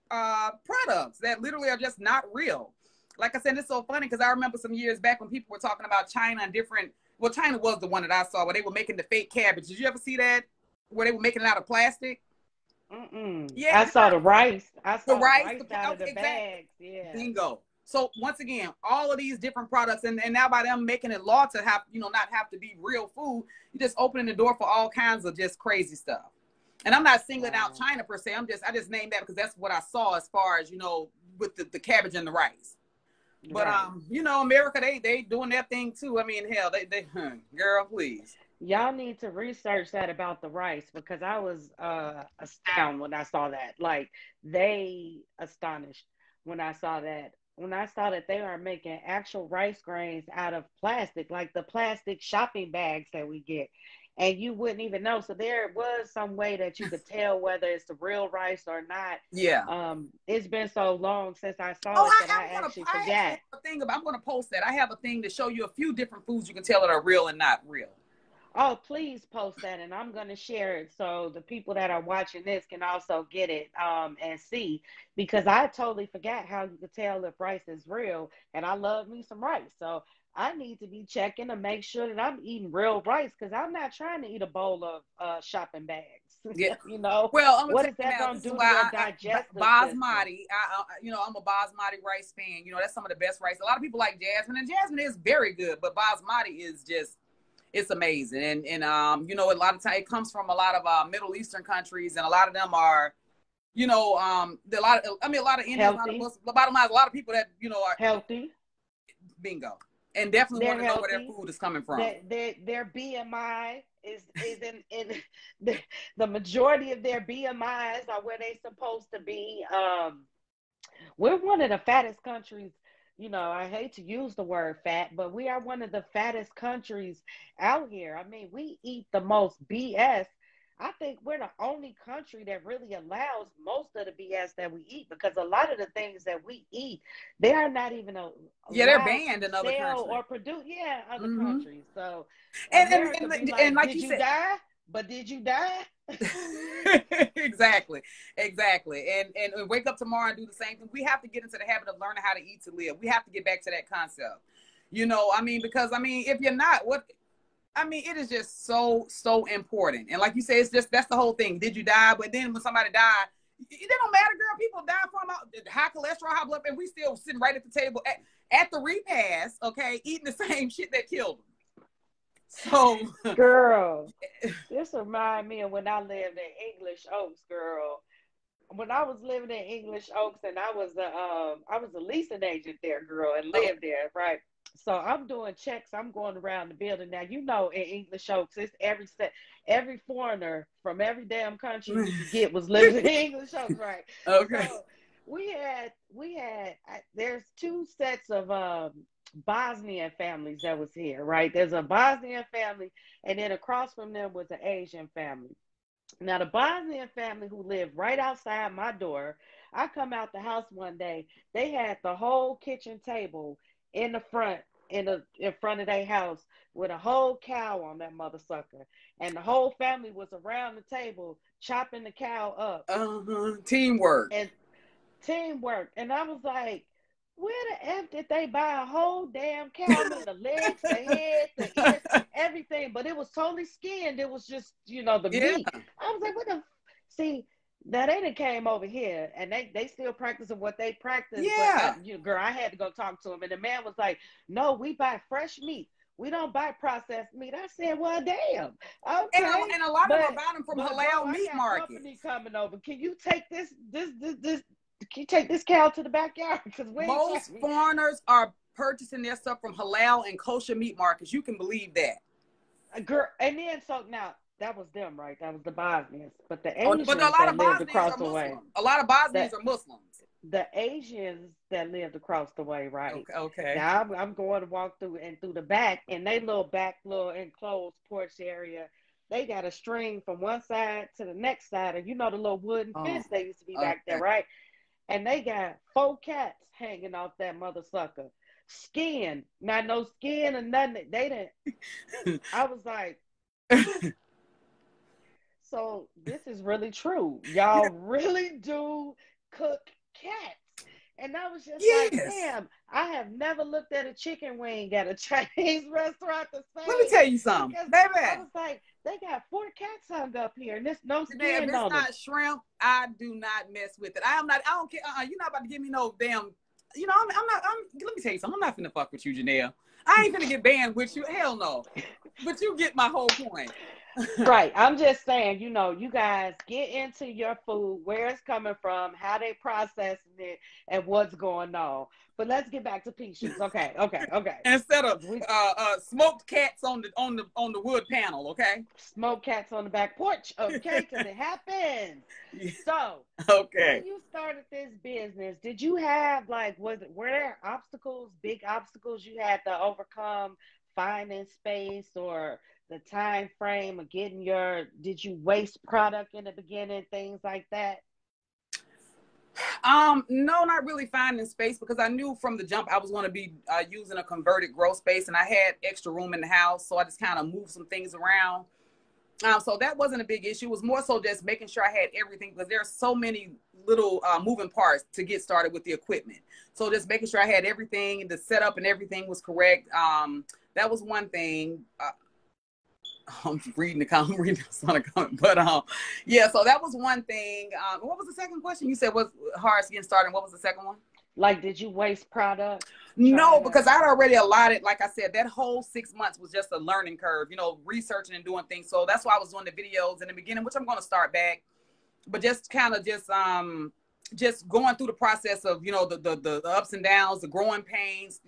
products that literally are just not real. Like I said, it's so funny because I remember some years back when people were talking about China and different. Well, China was the one that I saw where they were making the fake cabbage. Did you ever see that? Where they were making it out of plastic? Mm-mm. Yeah, I saw the rice. I the saw the rice. rice out of the Exactly. bags. Yeah. Bingo. So once again, all of these different products, and now by them making it law to have, not have to be real food, you're just opening the door for all kinds of just crazy stuff. And I'm not singling out Wow. China per se. I just named that because that's what I saw as far as, with the cabbage and the rice. But Right. America, they doing their thing too. I mean, hell, they girl, please. Y'all need to research that about the rice because I was astounded when I saw that. Like they astonished when I saw that. When I saw that they are making actual rice grains out of plastic, like the plastic shopping bags that we get. And you wouldn't even know. So there was some way that you could tell whether it's the real rice or not. Yeah. It's been so long since I saw Oh, it that I I'm gonna. actually I actually forgot. have a thing about. I'm gonna post that. I have a thing to show you a few different foods you can tell that are real and not real. Oh, please post that, and I'm going to share it so the people that are watching this can also get it and see. Because I totally forgot how you could tell if rice is real, and I love me some rice. So I need to be checking to make sure that I'm eating real rice because I'm not trying to eat a bowl of shopping bags. Yeah. You know, Well, I'm gonna what tell is you that now. going This to is do to your why digestive system? basmati. I'm a basmati rice fan. That's some of the best rice. A lot of people like jasmine, and jasmine is very good, but basmati is just it's amazing. A lot of time it comes from a lot of Middle Eastern countries, and a lot of them are, a lot of Indians, a lot of Healthy, Muslims. Bottom line, a lot of people that are healthy. bingo, and definitely They're want to know where their healthy. food is coming from. Their BMI is in the majority of their BMIs are where they're supposed to be. We're one of the fattest countries. I hate to use the word fat, but we are one of the fattest countries out here. I mean, we eat the most BS. I think we're the only country that really allows most of the BS that we eat because a lot of the things that we eat, they are not even Yeah, they're allowed to banned in other sell countries. or produce. Yeah, other Mm-hmm. countries. So And, America and be and like, like did you you said, die? But did you die? exactly, exactly. And wake up tomorrow and do the same thing. We have to get into the habit of learning how to eat to live. We have to get back to that concept. Because if you're not, it is just so important. And like you say, it's just that's the whole thing. Did you die? But then when somebody died, it don't matter, girl. People die from high cholesterol, high blood, and we still sitting right at the table at the repast, okay, eating the same shit that killed them. So, Girl, this remind me of when I lived in English Oaks, girl. When I was living in English Oaks and I was a leasing agent there, girl, and okay. lived there, right? So I'm doing checks. I'm going around the building now. In English Oaks, it's every foreigner from every damn country you could get was living in English Oaks, right? Okay. So there's two sets of Bosnian families that was here, right? There's a Bosnian family, and then across from them was an Asian family. Now, the Bosnian family who lived right outside my door, I come out the house one day, they had the whole kitchen table in the front, in front of their house with a whole cow on that mother sucker. And the whole family was around the table chopping the cow up. Teamwork. And teamwork. And I was like, where the F did they buy a whole damn cow? I mean, the legs, the head, the ears, everything. But it was totally skinned. It was just, the Yeah. meat. I was like, what the? See, now they done came over here and they still practicing what they practice. But Yeah. girl, I had to go talk to him. And the man was like, no, we buy fresh meat. We don't buy processed meat. I said, well, damn. Okay. And a lot of them are But, buying them from but bro, halal I meat got company markets. coming over. Can you take this can you take this cow to the backyard? Because we ain't Most trying. foreigners are purchasing their stuff from halal and kosher meat markets. You can believe that. Girl, and then so now that was them, right? That was the Bosnians, but the But a Asians lot that of lived Bosnians across are the way, Muslim. A lot of Bosnians that are Muslims. the Asians that lived across the way, right? Okay. Okay. Now I'm going to walk through the back, and they little enclosed porch area. They got a string from one side to the next side, and the little wooden Oh, fence that used to be back there, okay. right? And they got 4 cats hanging off that mother sucker. Skin. Not no skin or nothing. They didn't. I was like, So this is really true. Y'all really do cook cats. And I was just like, Yes. damn, I have never looked at a chicken wing at a Chinese restaurant the Let me same tell you something, because I baby. was like, they got four cats hung up here and there's no Janeah, if skin it's on them. not shrimp, I do not mess with it. I am not. I don't care. You're not about to give me no damn. I'm not. Let me tell you something. I'm not finna fuck with you, Janeah. I ain't finna get banned with you. Hell no. But you get my whole point. Right. I'm just saying, you guys get into your food, where it's coming from, how they processing it, and what's going on. But let's get back to pea shoots. Okay, okay, okay. Instead of We smoked cats on the wood panel, okay? smoke cats on the back porch, okay? Because it happens. So Okay. when you started this business, did you have like were there obstacles, big obstacles you had to overcome, finding space or the time frame of getting did you waste product in the beginning, things like that? No, not really finding space because I knew from the jump I was going to be using a converted grow space, and I had extra room in the house, so I just kind of moved some things around. So that wasn't a big issue. It was more so just making sure I had everything because there are so many little moving parts to get started with the equipment. So just making sure I had everything and the setup and everything was correct. That was one thing. I'm reading the comment, reading the comment, but yeah. So that was one thing. What was the second question? You said was hard getting started. What was the second one? Like, did you waste product No, trying to? because I'd already allotted, like I said, that whole 6 months was just a learning curve, researching and doing things. So that's why I was doing the videos in the beginning, which I'm going to start back, but just kind of just going through the process of, the ups and downs, the growing pains,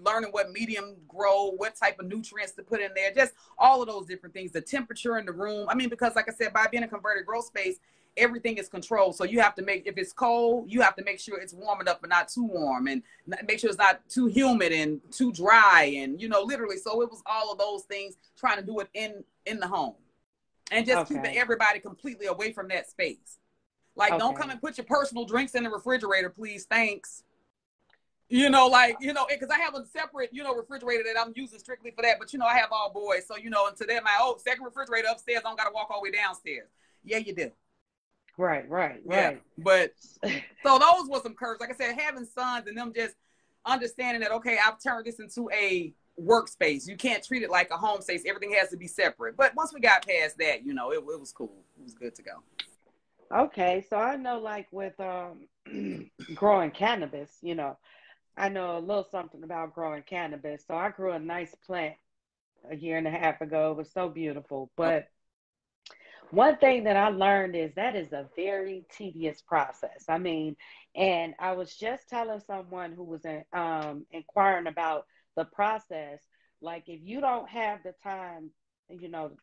learning what medium grow, what type of nutrients to put in there, just all of those different things, the temperature in the room. I mean, because like I said, by being a converted grow space, everything is controlled. So you have to if it's cold, you have to make sure it's warm enough, but not too warm, and make sure it's not too humid and too dry. And, literally, so it was all of those things, trying to do it in the home and just keeping Okay, everybody completely away from that space. Like, don't come okay, and put your personal drinks in the refrigerator, please. Thanks. Because I have a separate, refrigerator that I'm using strictly for that. But, I have all boys. So, and to them, my second refrigerator upstairs, I don't got to walk all the way downstairs. Yeah, you do. right, right, Yeah. right. But so those were some curves. Like I said, having sons and them just understanding that, okay, I've turned this into a workspace. You can't treat it like a home space. Everything has to be separate. But once we got past that, it was cool. It was good to go. Okay, so I know like with growing cannabis, I know a little something about growing cannabis. So I grew a nice plant a year and a half ago. It was so beautiful. Oh, But one thing that I learned is that is a very tedious process. I mean, and I was just telling someone who was inquiring about the process, like if you don't have the time,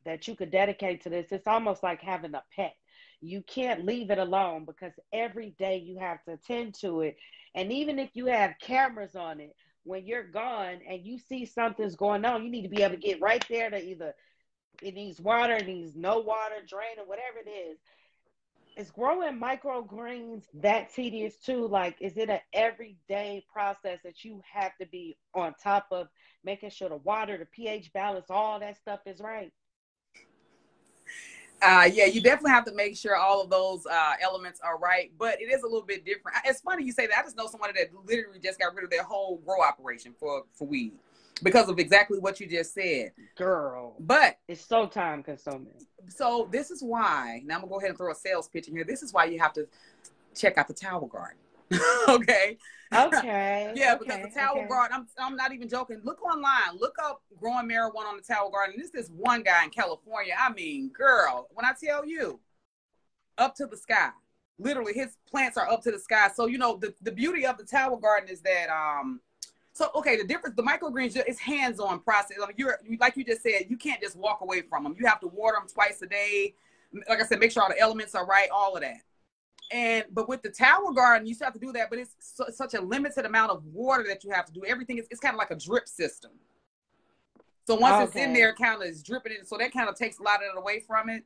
that you could dedicate to this, it's almost like having a pet. You can't leave it alone because every day you have to attend to it. And even if you have cameras on it, when you're gone and you see something's going on, you need to be able to get right there to either it needs water, it needs no water, drain, or whatever it is. Is growing microgreens that tedious too? Like, is it an everyday process that you have to be on top of making sure the water, the pH balance, all that stuff is right? Yeah, you definitely have to make sure all of those elements are right, but it is a little bit different. It's funny you say that. I just know someone that literally just got rid of their whole grow operation for weed because of exactly what you just said. Girl, But it's so time consuming. so this is why, now I'm gonna go ahead and throw a sales pitch in here. This is why you have to check out the Tower Garden. Okay. Okay, Yeah, because the okay, Tower okay. Garden, I'm not even joking. Look online, look up growing marijuana on the Tower Garden. This one guy in California. I mean, girl, when I tell you, up to the sky. Literally, his plants are up to the sky. So, the beauty of the Tower Garden is that so okay, the difference, the microgreens is hands-on process. I mean, you're like you just said, you can't just walk away from them. You have to water them twice a day. Like I said, make sure all the elements are right, all of that. But with the Tower Garden, you still have to do that, but it's such a limited amount of water that you have to do. Everything is it's kind of like a drip system. So once it's in Okay, there, it kind of is dripping in. So that kind of takes a lot of it away from it.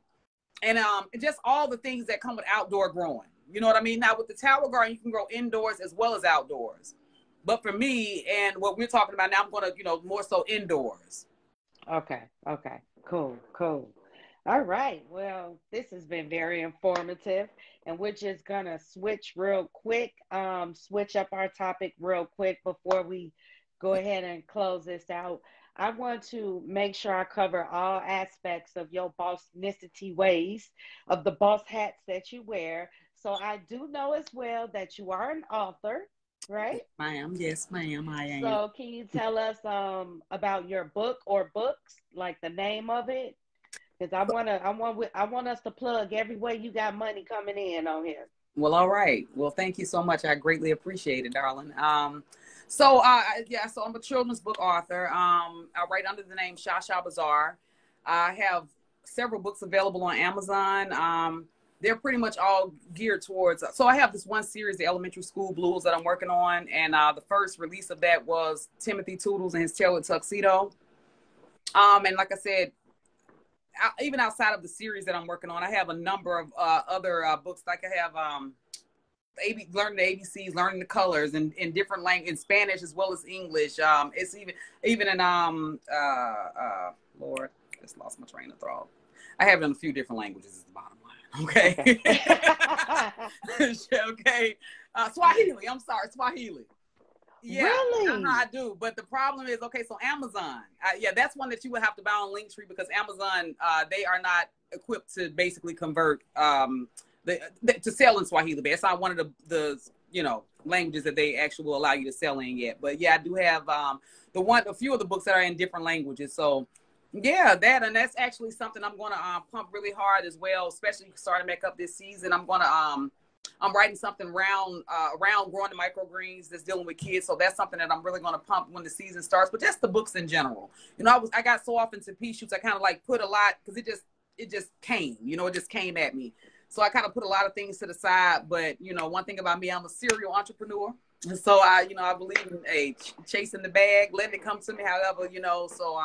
And just all the things that come with outdoor growing. You know what I mean? Now with the Tower Garden, you can grow indoors as well as outdoors. But for me and what we're talking about now, I'm going to, more so indoors. okay, okay. Cool, cool. All right. Well, this has been very informative, and we're just gonna switch real quick, switch up our topic real quick before we go ahead and close this out. I want to make sure I cover all aspects of your bossnicity ways, of the boss hats that you wear. So I do know as well that you are an author, right? Yes, ma'am. Yes, ma'am. I am. So can you tell us about your book or books, like the name of it? Because I want us to plug every way you got money coming in on here. Well, all right. Well, thank you so much. I greatly appreciate it, darling. Yeah, so I'm a children's book author. I write under the name Shasha Bazaar. I have several books available on Amazon. They're pretty much all geared towards. So I have this one series, the Elementary School Blues, that I'm working on, and the first release of that was Timothy Toodles and his Tailored Tuxedo. And like I said, even outside of the series that I'm working on, I have a number of other books. Like I have learning the ABCs, learning the colors in different language, in Spanish as well as English. It's even in Lord, I just lost my train of thought. I have it in a few different languages. Is the bottom line. Okay. Okay. Swahili. I'm sorry, Swahili. Yeah, Really? I do. But the problem is, okay, so Amazon, yeah, that's one that you would have to buy on Linktree, because Amazon, they are not equipped to basically convert to sell in Swahili. That's not one of the languages that they actually will allow you to sell in yet. But yeah, I do have a few of the books that are in different languages. So yeah, that's actually something I'm going to pump really hard as well, especially starting back up this season. I'm writing something around growing the microgreens that's dealing with kids. So that's something that I'm really going to pump when the season starts, but just the books in general. I got so off into pea shoots. I kind of like put a lot, because it just came, it just came at me. So I kind of put a lot of things to the side, but one thing about me, I'm a serial entrepreneur. So I believe in chasing the bag, letting it come to me, however, so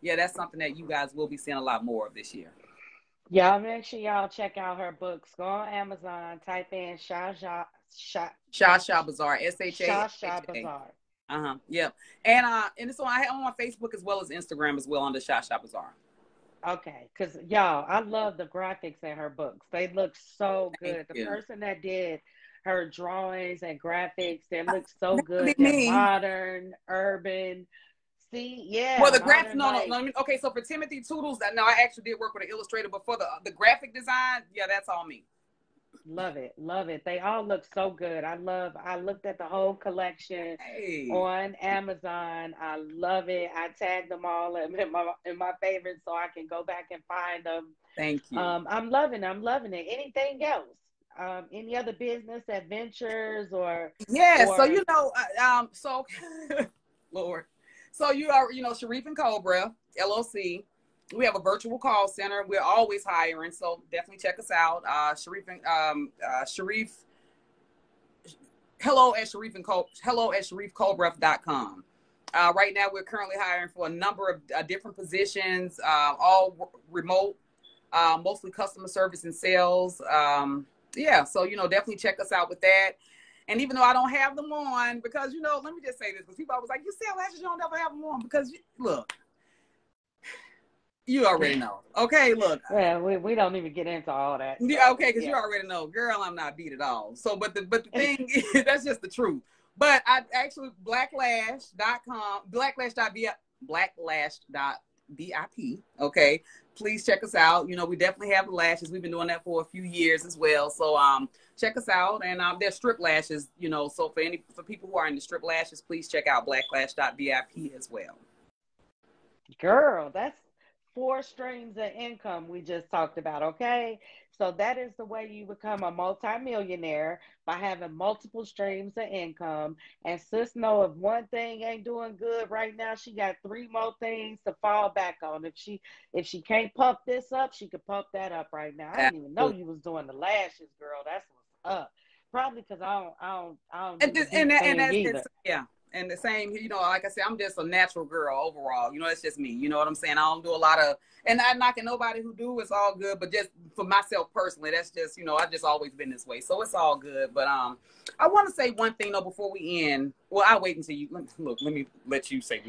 yeah, that's something that you guys will be seeing a lot more of this year. Y'all make sure y'all check out her books. Go on Amazon, type in Shasha Bazaar, Shasha Bazaar. Yep. And so I am on Facebook as well as Instagram as well under Shasha Bazaar. Okay, because y'all, I love the graphics in her books. They look so good. The person that did her drawings and graphics, they look so good. They're modern, urban. See, yeah. Well, the graphic, okay, so for Timothy Toodles, no, I actually did work with an illustrator, but for the graphic design, yeah, that's all me. Love it, love it. They all look so good. I looked at the whole collection on Amazon. I love it. I tagged them all in my favorites so I can go back and find them. Thank you. I'm loving it. Anything else? Any other business adventures or? Yeah, so Lord. So you are, Sharif and Cobra, LLC. We have a virtual call center. We're always hiring, so definitely check us out. Sharif, hello at sharifcobra.com. Right now, we're currently hiring for a number of different positions, all remote, mostly customer service and sales. Yeah, so definitely check us out with that. And even though I don't have them on, because let me just say this, because people always like, you sell lashes, you don't ever have them on, because look. You already know. Okay, look. Well, we don't even get into all that. So, yeah, okay, because you already know. Girl, I'm not beat at all. So, but the thing is, that's just the truth. But I actually, blacklash.com, blacklash.vip, okay? Please check us out. We definitely have the lashes. We've been doing that for a few years as well. So, check us out. And they're strip lashes, so for people who are into strip lashes, please check out blacklash.vip as well. Girl, that's 4 streams of income we just talked about, okay? So that is the way you become a multimillionaire, by having multiple streams of income. And sis know if one thing ain't doing good right now, she got 3 more things to fall back on. If she can't pump this up, she could pump that up right now. I didn't even know you was doing the lashes, girl. That's what's up. Probably because I don't either. Yeah. And the same, like I said, I'm just a natural girl overall. It's just me. You know what I'm saying? I don't do a lot of, and I'm knocking nobody who do. It's all good. But just for myself personally, that's just, I've just always been this way. So it's all good. But I want to say one thing, though, before we end. Well, I'll wait until you, let me let you say.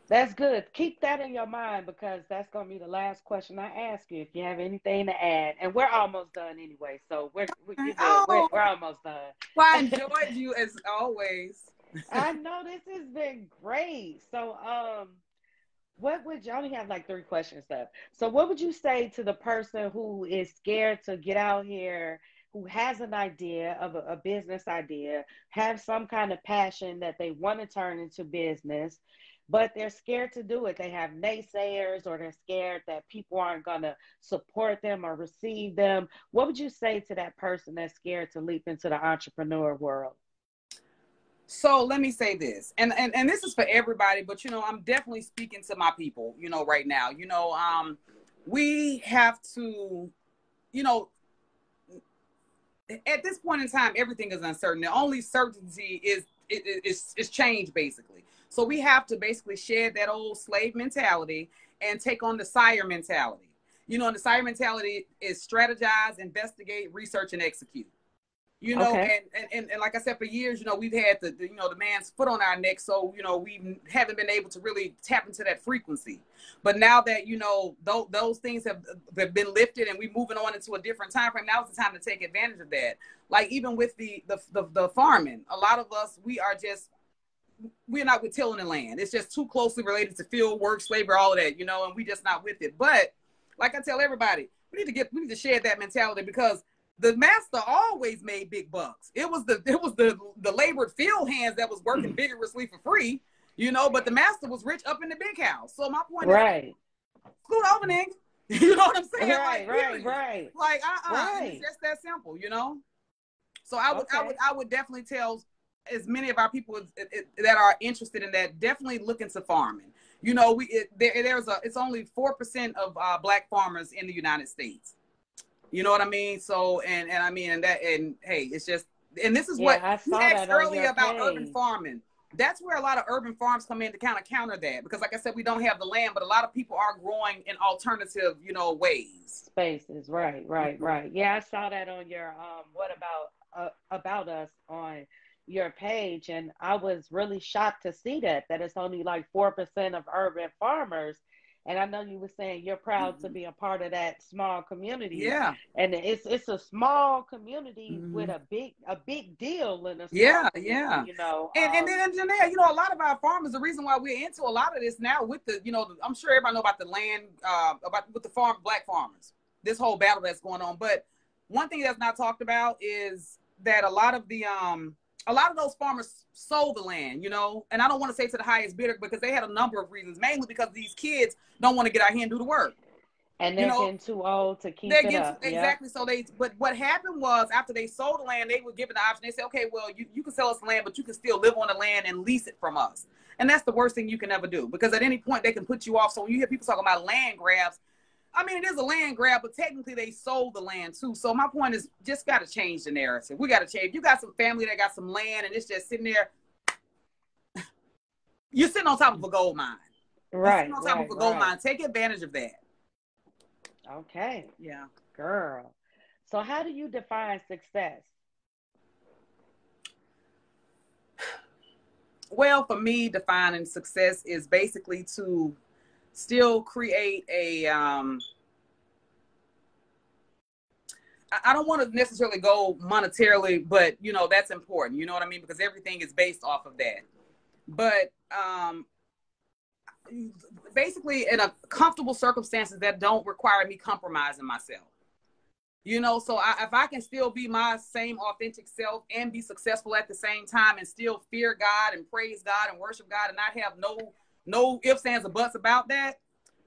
That's good. Keep that in your mind because that's going to be the last question I ask you if you have anything to add. And we're almost done anyway, so you're good. Oh, We're almost done. well, I enjoyed you as always. I know this has been great. So, what would you I only have like three questions left? So, what would you say to the person who is scared to get out here, who has an idea of a business idea, have some kind of passion that they want to turn into business, but they're scared to do it? They have naysayers, or they're scared that people aren't going to support them or receive them. What would you say to that person that's scared to leap into the entrepreneur world? So let me say this, and this is for everybody, but I'm definitely speaking to my people, right now. We have to, you know, at this point in time, everything is uncertain. The only certainty is change, basically. So we have to basically shed that old slave mentality and take on the sire mentality. And the sire mentality is strategize, investigate, research, and execute. Okay. And like I said, for years, we've had the man's foot on our neck. So, we haven't been able to really tap into that frequency. But now that, those things have been lifted and we're moving on into a different time frame, now is the time to take advantage of that. Like even with the farming, a lot of us, we're not with tilling the land. It's just too closely related to field work, slavery, all of that, and we just not with it. But like I tell everybody, we need to shed that mentality because the master always made big bucks. It was the labored field hands that was working vigorously for free, but the master was rich up in the big house. So my point is, Right. scoot over, nigga. You know what I'm saying? Right, Like, right, period. right. Like, and it's Right. just that simple, So Okay. I would definitely tell as many of our people that are interested in that, definitely look into farming. It's only 4% of Black farmers in the United States. You know what I mean? So, and I mean, and hey, it's just, and this is Yeah, what I you saw asked that on earlier your about urban page. farming. That's where a lot of urban farms come in to kind of counter that. Because like I said, we don't have the land, but a lot of people are growing in alternative, ways. Spaces. Right, right, right. Yeah, I saw that on your what about us on your page, and I was really shocked to see that it's only like 4% of urban farmers. And I know you were saying you're proud to Mhm. be a part of that small community, Yeah. and it's a small community with Mhm. a big deal in a small Yeah, community. yeah. And then Janeah, a lot of our farmers, the reason why we're into a lot of this now with the, I'm sure everybody know about the land, about with the Black farmers, this whole battle that's going on. But one thing that's not talked about is that a lot of those farmers sold the land, and I don't want to say to the highest bidder because they had a number of reasons, mainly because these kids don't want to get out here and do the work. And You they're know, getting too old to they keep it get to, up. Yep. exactly. So but what happened was after they sold the land, they were given the option. They said, okay, well, you can sell us the land, but you can still live on the land and lease it from us. And that's the worst thing you can ever do because at any point they can put you off. So when you hear people talking about land grabs, I mean, it is a land grab, but technically they sold the land too. So my point is just got to change the narrative. We got to change. You got some family that got some land and it's just sitting there. You're sitting on top of a gold mine. You're sitting Right, on top of right, a gold right. mine. Take advantage of that. Okay, Yeah. girl. So how do you define success? Well, for me, defining success is basically to still create a I don't want to necessarily go monetarily, but that's important. You know what I mean? Because everything is based off of that. But basically in a comfortable circumstances that don't require me compromising myself. So if I can still be my same authentic self and be successful at the same time and still fear God and praise God and worship God and not have no ifs, ands, or buts about that,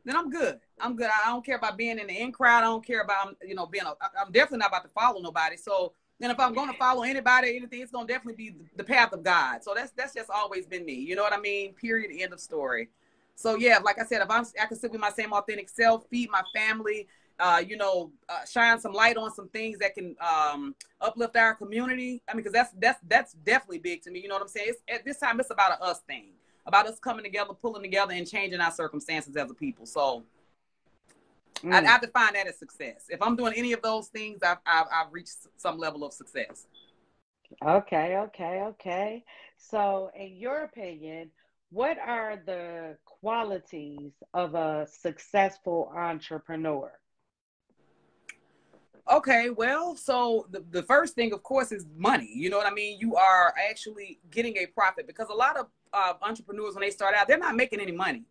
then I'm good. I'm good. I don't care about being in the in crowd. I don't care about, I'm definitely not about to follow nobody. So then if I'm going to follow anybody or anything, it's going to definitely be the path of God. So that's just always been me. You know what I mean? Period. End of story. So yeah, like I said, if I can still be my same authentic self, feed my family, shine some light on some things that can uplift our community. I mean, because that's definitely big to me. You know what I'm saying? At this time, it's about a us thing, about us coming together, pulling together, and changing our circumstances as a people. So Mm. I define that as success. If I'm doing any of those things, I've reached some level of success. Okay, okay, okay. So in your opinion, what are the qualities of a successful entrepreneur? Okay, well, so the first thing, of course, is money. You know what I mean? You are actually getting a profit, because a lot of entrepreneurs, when they start out, they're not making any money.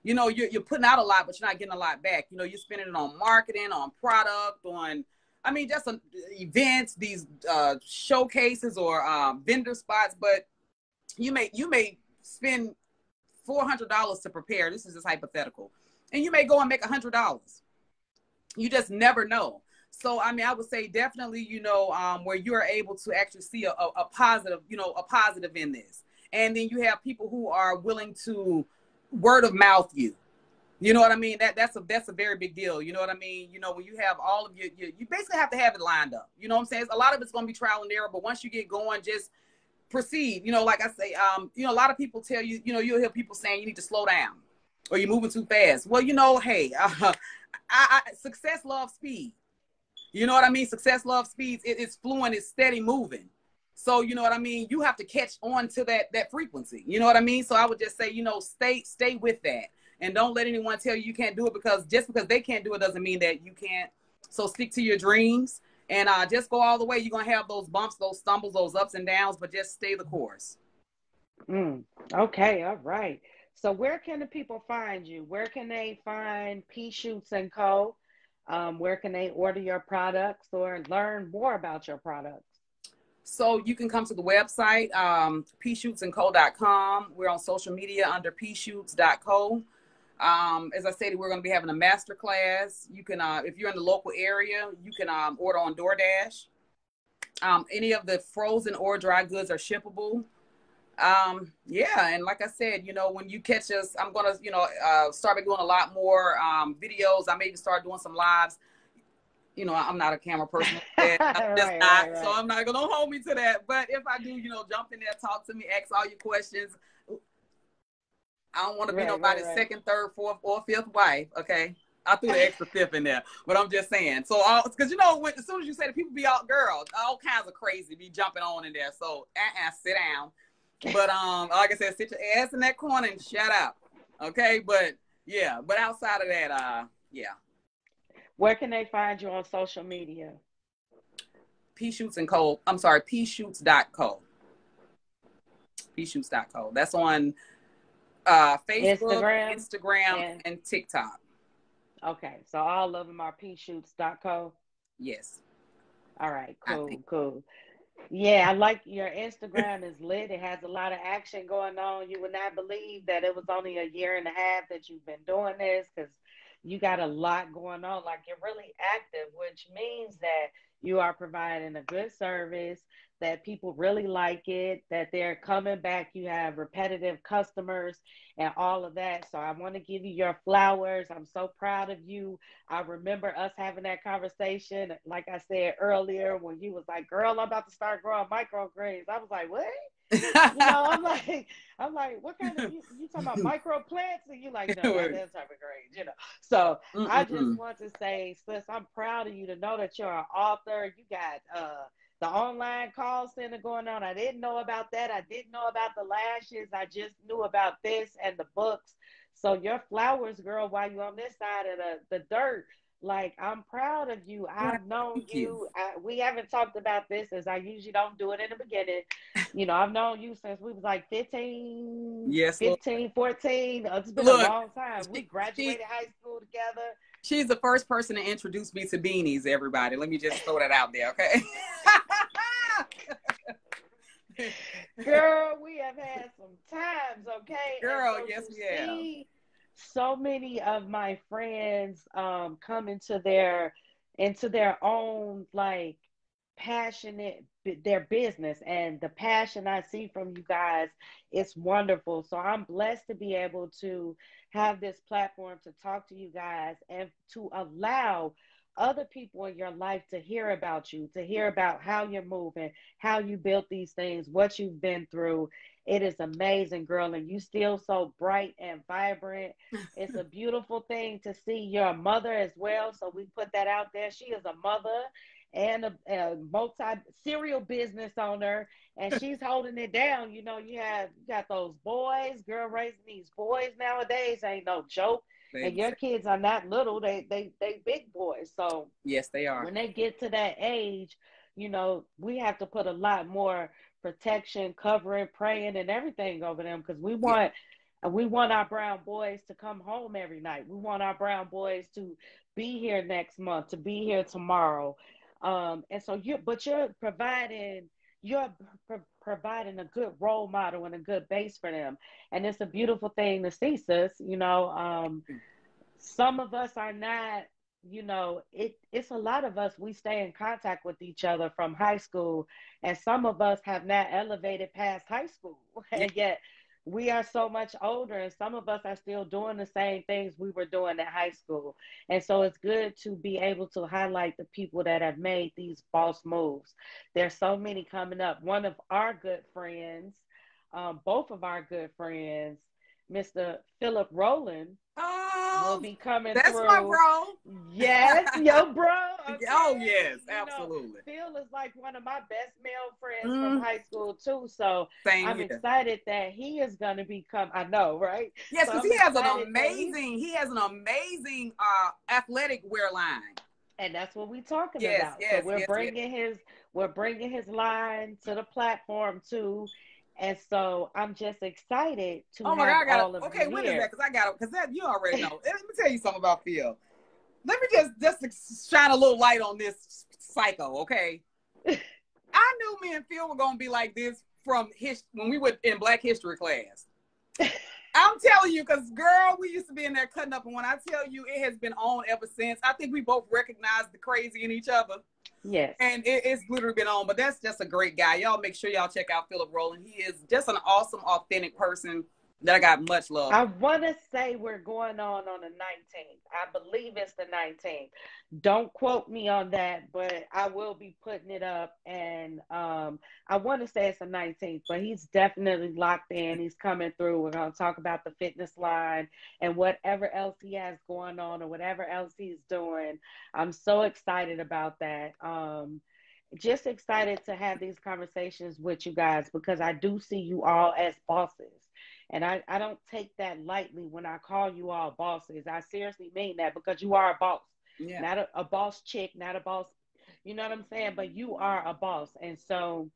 You know, you're putting out a lot, but you're not getting a lot back. You know, you're spending it on marketing, on product, on, I mean, just on events, these showcases or vendor spots. But you may spend $400 to prepare. This is just hypothetical, and you may go and make $100. You just never know. So, I mean, I would say definitely, where you are able to actually see a positive, a positive in this. And then you have people who are willing to word of mouth you. You know what I mean? That's a very big deal. You know what I mean? You know, when you have all of you basically have to have it lined up. You know what I'm saying? A lot of it's going to be trial and error, but once you get going, just proceed. You know, like I say, a lot of people tell you, you'll hear people saying you need to slow down or you're moving too fast. Well, hey, success loves speed. You know what I mean? Success loves speed. It's fluent. It's steady moving. So, you know what I mean? You have to catch on to that frequency. You know what I mean? So I would just say, stay with that. And don't let anyone tell you can't do it, because just because they can't do it doesn't mean that you can't. So stick to your dreams and just go all the way. You're going to have those bumps, those stumbles, those ups and downs, but just stay the course. Okay, all right. So where can the people find you? Where can they find Pea Shoots and Co? Where can they order your products or learn more about your products? So you can come to the website, peashootsandco.com. We're on social media under peashoots.co. As I said, we're going to be having a master class. You can, if you're in the local area, you can order on DoorDash. Any of the frozen or dry goods are shippable. Yeah, and like I said, when you catch us, I'm gonna, start doing a lot more videos. I may even start doing some lives. I'm not a camera person. I'm just Right, not, right, so right. I'm not gonna hold me to that. But if I do, jump in there, talk to me, ask all your questions. I don't want to be Right, right, nobody's right. second, third, fourth, or fifth wife. Okay, I threw the extra fifth in there, but I'm just saying. So, because as soon as you say that, people be out, girls, all kinds of crazy be jumping on in there. So, sit down. But like I said, sit your ass in that corner and shut up. Okay, but yeah, but outside of that, yeah. Where can they find you on social media? Pea Shoots and Co. I'm sorry, peashoots.co. Peashoots.co. That's on Facebook, Instagram Instagram, and and TikTok. okay, so all of them are peashoots.co. Yes, All right, I think. cool, cool. Yeah, I like your Instagram is lit. It has a lot of action going on. You would not believe that it was only a year and a half that you've been doing this, because you got a lot going on. Like, you're really active, which means that you are providing a good service, that people really like it, that they're coming back. You have repetitive customers and all of that. So I want to give you your flowers. I'm so proud of you. I remember us having that conversation, like I said earlier, when you was like, "Girl, I'm about to start growing microgreens." I was like, "What?" I'm like, "What kind of you talking about micro plants?" And you like, "No, not that type of greens." So I just Mm-mm-mm. want to say, sis, I'm proud of you to know that you're an author. You got the online call center going on. I didn't know about that. I didn't know about the lashes. I just knew about this and the books. So your flowers, girl, while you're on this side of the dirt, like, I'm proud of you. Well, I've known thank you. you. We haven't talked about this, as I usually don't do it in the beginning. I've known you since we was like 15, Yes, Lord. 15, 14. It's been a Look, long time. We she, she graduated high school together. she's the first person to introduce me to beanies. Everybody, let me just throw that out there, okay? Girl, we have had some times, okay? And Girl, so yes, to we have. see so many of my friends come into their own, like, passionate their business, and the passion I see from you guys, it's wonderful. So I'm blessed to be able to have this platform to talk to you guys and to allow other people in your life to hear about you, to hear about how you're moving, how you built these things, what you've been through. It is amazing, girl, and you still so bright and vibrant. It's a beautiful thing to see your mother as well. So we put that out there. She is a mother, and a multi serial business owner, and she's holding it down. You got those boys, girl, raising these boys nowadays ain't no joke. And Baby. your kids are not little; they big boys. So Yes, they are. when they get to that age, we have to put a lot more protection, covering, praying, and everything over them because Yeah. we want our brown boys to come home every night. We want our brown boys to be here next month, to be here tomorrow. And so you're providing a good role model and a good base for them. And it's a beautiful thing to see, sis. Some of us are not, it's a lot of us, we stay in contact with each other from high school, and some of us have not elevated past high school. Yeah. And yet we are so much older, and some of us are still doing the same things we were doing in high school. And so it's good to be able to highlight the people that have made these boss moves. There's so many coming up. One of our good friends, both of our good friends, Mr. Philip Rowland, will Oh, be coming that's my through. bro. Yes, yo, bro. Oh, Okay. yes, absolutely. Phil is like one of my best male friends from Mm, high school too. So same I'm here. excited that he is going to become. I know, right? Yes, So because I'm excited that he has an amazing athletic wear line. and that's what we're talking Yes, about. So yes, yes, yes. we're bringing his line to the platform too. And so I'm just excited to Oh my have God, I got all of to. you Okay, when is that? here. Because I got it. Because that you already know. Let me tell you something about Phil. Let me just shine a little light on this psycho. Okay, I knew me and Phil were gonna be like this from when we were in Black History class. I'm telling you, because girl, we used to be in there cutting up, and when I tell you, it has been on ever since. I think we both recognized the crazy in each other. Yes. And it's literally been on, but that's just a great guy. Y'all make sure y'all check out Philip Rowland. He is just an awesome, authentic person that I got much love I for. want to say we're going on the 19th. I believe it's the 19th. Don't quote me on that, but I will be putting it up. And I want to say it's the 19th, but he's definitely locked in. He's coming through. We're going to talk about the fitness line and whatever else he has going on or whatever else he's doing. I'm so excited about that. Just excited to have these conversations with you guys because I do see you all as bosses. And I don't take that lightly when I call you all bosses. I seriously mean that because you are a boss, Yeah. not a boss chick, not a boss. You know what I'm saying? But you are a boss. And so